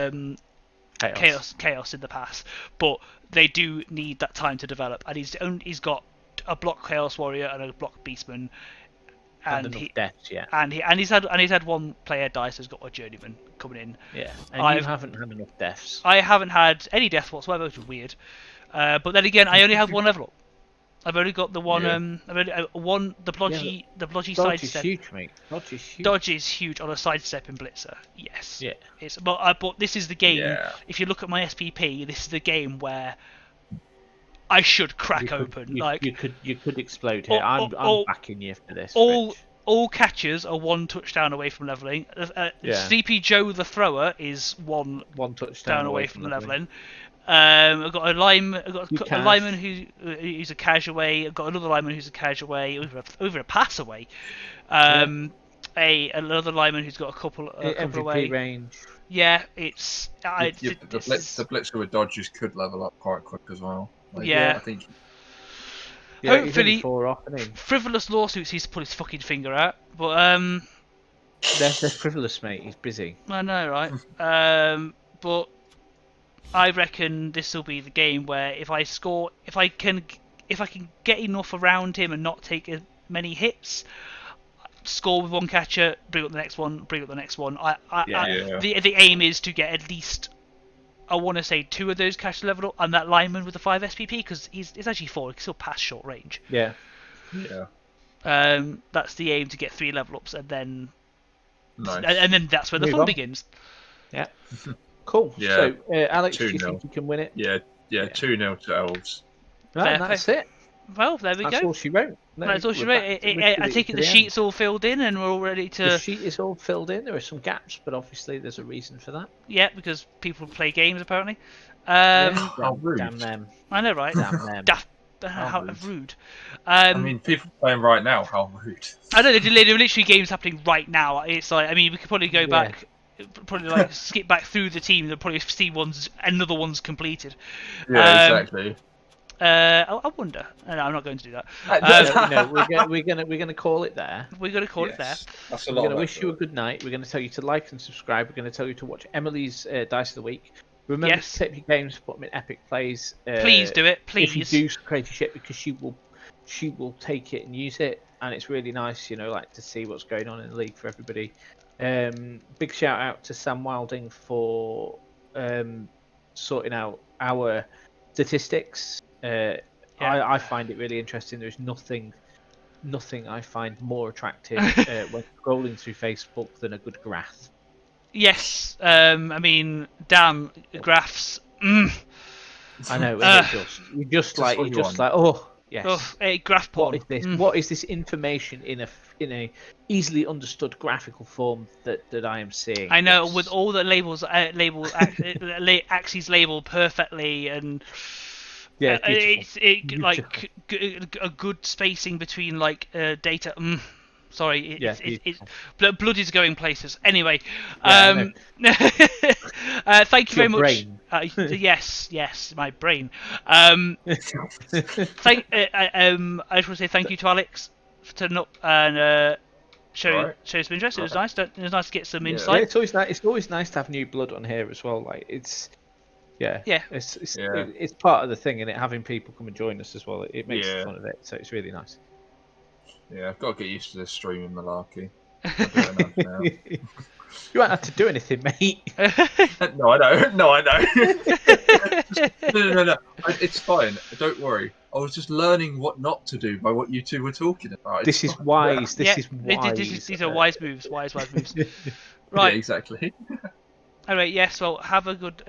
chaos in the past, but they do need that time to develop. And he's got a block Chaos Warrior and a block Beastman, and deaths, yeah. And he's had one player die, so he's got a journeyman coming in. Yeah, and you haven't had enough deaths. I haven't had any deaths whatsoever, which is weird. But then again, I only have one level up. I've only got the one. Yeah. The blodgy sidestep. Dodge is huge, mate. Dodge is huge on a sidestep in Blitzer. Yes. Yeah. But this is the game. Yeah. If you look at my SPP, this is the game where I should crack open. You could explode here. I'm backing you for this. All catchers are one touchdown away from leveling. Sleepy Joe the thrower is one touchdown away from leveling. I've got a lineman. A lineman who's a cash away. I've got another lineman who's a cash away, over a pass away. Another lineman who's got a couple MVP away. Range. Yeah, it's the blitzer with dodges could level up quite quick as well. I think. Yeah, hopefully, 4 off, frivolous lawsuits he's to pull his fucking finger out. But they're frivolous, mate. He's busy. I know, right? But I reckon this will be the game where if I can get enough around him and not take many hits, score with one catcher, bring up the next one, The aim is to get at least, I want to say, 2 of those catchers level up, and that lineman with the 5 SPP, because he's actually 4, he can still pass short range. Yeah. That's the aim, to get 3 level ups, and then that's where the Move fun on. begins. Yeah. Cool. Yeah. So, Alex, do you 2-0. think you can win it? Yeah, 2-0 to Elves. Right, and that's it. Well, there we That's go. all she wrote. No, That's all she we're wrote. back I take it the sheet's all filled in, and we're all ready to. The sheet is all filled in. There are some gaps, but obviously there's a reason for that. Yeah, because people play games apparently. How rude. Damn them. I know, right? Damn them. How rude. I mean, people playing right now. How rude. I know there are literally games happening right now. It's like, I mean, we could probably go back, probably skip back through the team and probably see another one's completed. Yeah, exactly. I wonder. No, I'm not going to do that. We're gonna call it there. We're going to call it there. That's a We're lot. gonna wish you a good night. We're gonna tell you to like and subscribe. We're gonna tell you to watch Emily's Dice of the Week. Remember to take your games, put them in Epic Plays. Please do it. Please. If you do crazy shit, because she will take it and use it, and it's really nice, to see what's going on in the league for everybody. Big shout out to Sam Wilding for sorting out our statistics. I find it really interesting. There's nothing I find more attractive when scrolling through Facebook than a good graph. Yes, I mean, damn graphs. I know. You're just like, oh yes. Oh, hey, graph porn. What is this? What is this information in a easily understood graphical form that I am seeing? I know, with all the axes labeled perfectly, and yeah, it's like a good spacing between data. Sorry, Yeah, blood is going places. Anyway, Yeah, thank you very much. brain. Yes, my brain. I just want to say thank you to Alex for turning up and show some interest. It was nice. It was nice to get some insight. Yeah, it's always nice. It's always nice to have new blood on here as well. Like it's part of the thing, and having people come and join us as well. It makes fun of it, so it's really nice. Yeah, I've got to get used to this streaming malarkey. I do enough now. You won't have to do anything, mate. No, I know. No. No. It's fine. Don't worry. I was just learning what not to do by what you two were talking about. This is wise. This is wise. These are wise moves. Wise moves. Right. Yeah, exactly. Anyway, yes. Well, have a good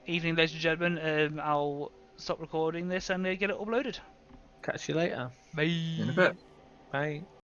evening, ladies and gentlemen. I'll stop recording this and get it uploaded. Catch you later. Bye. In a bit. Bye.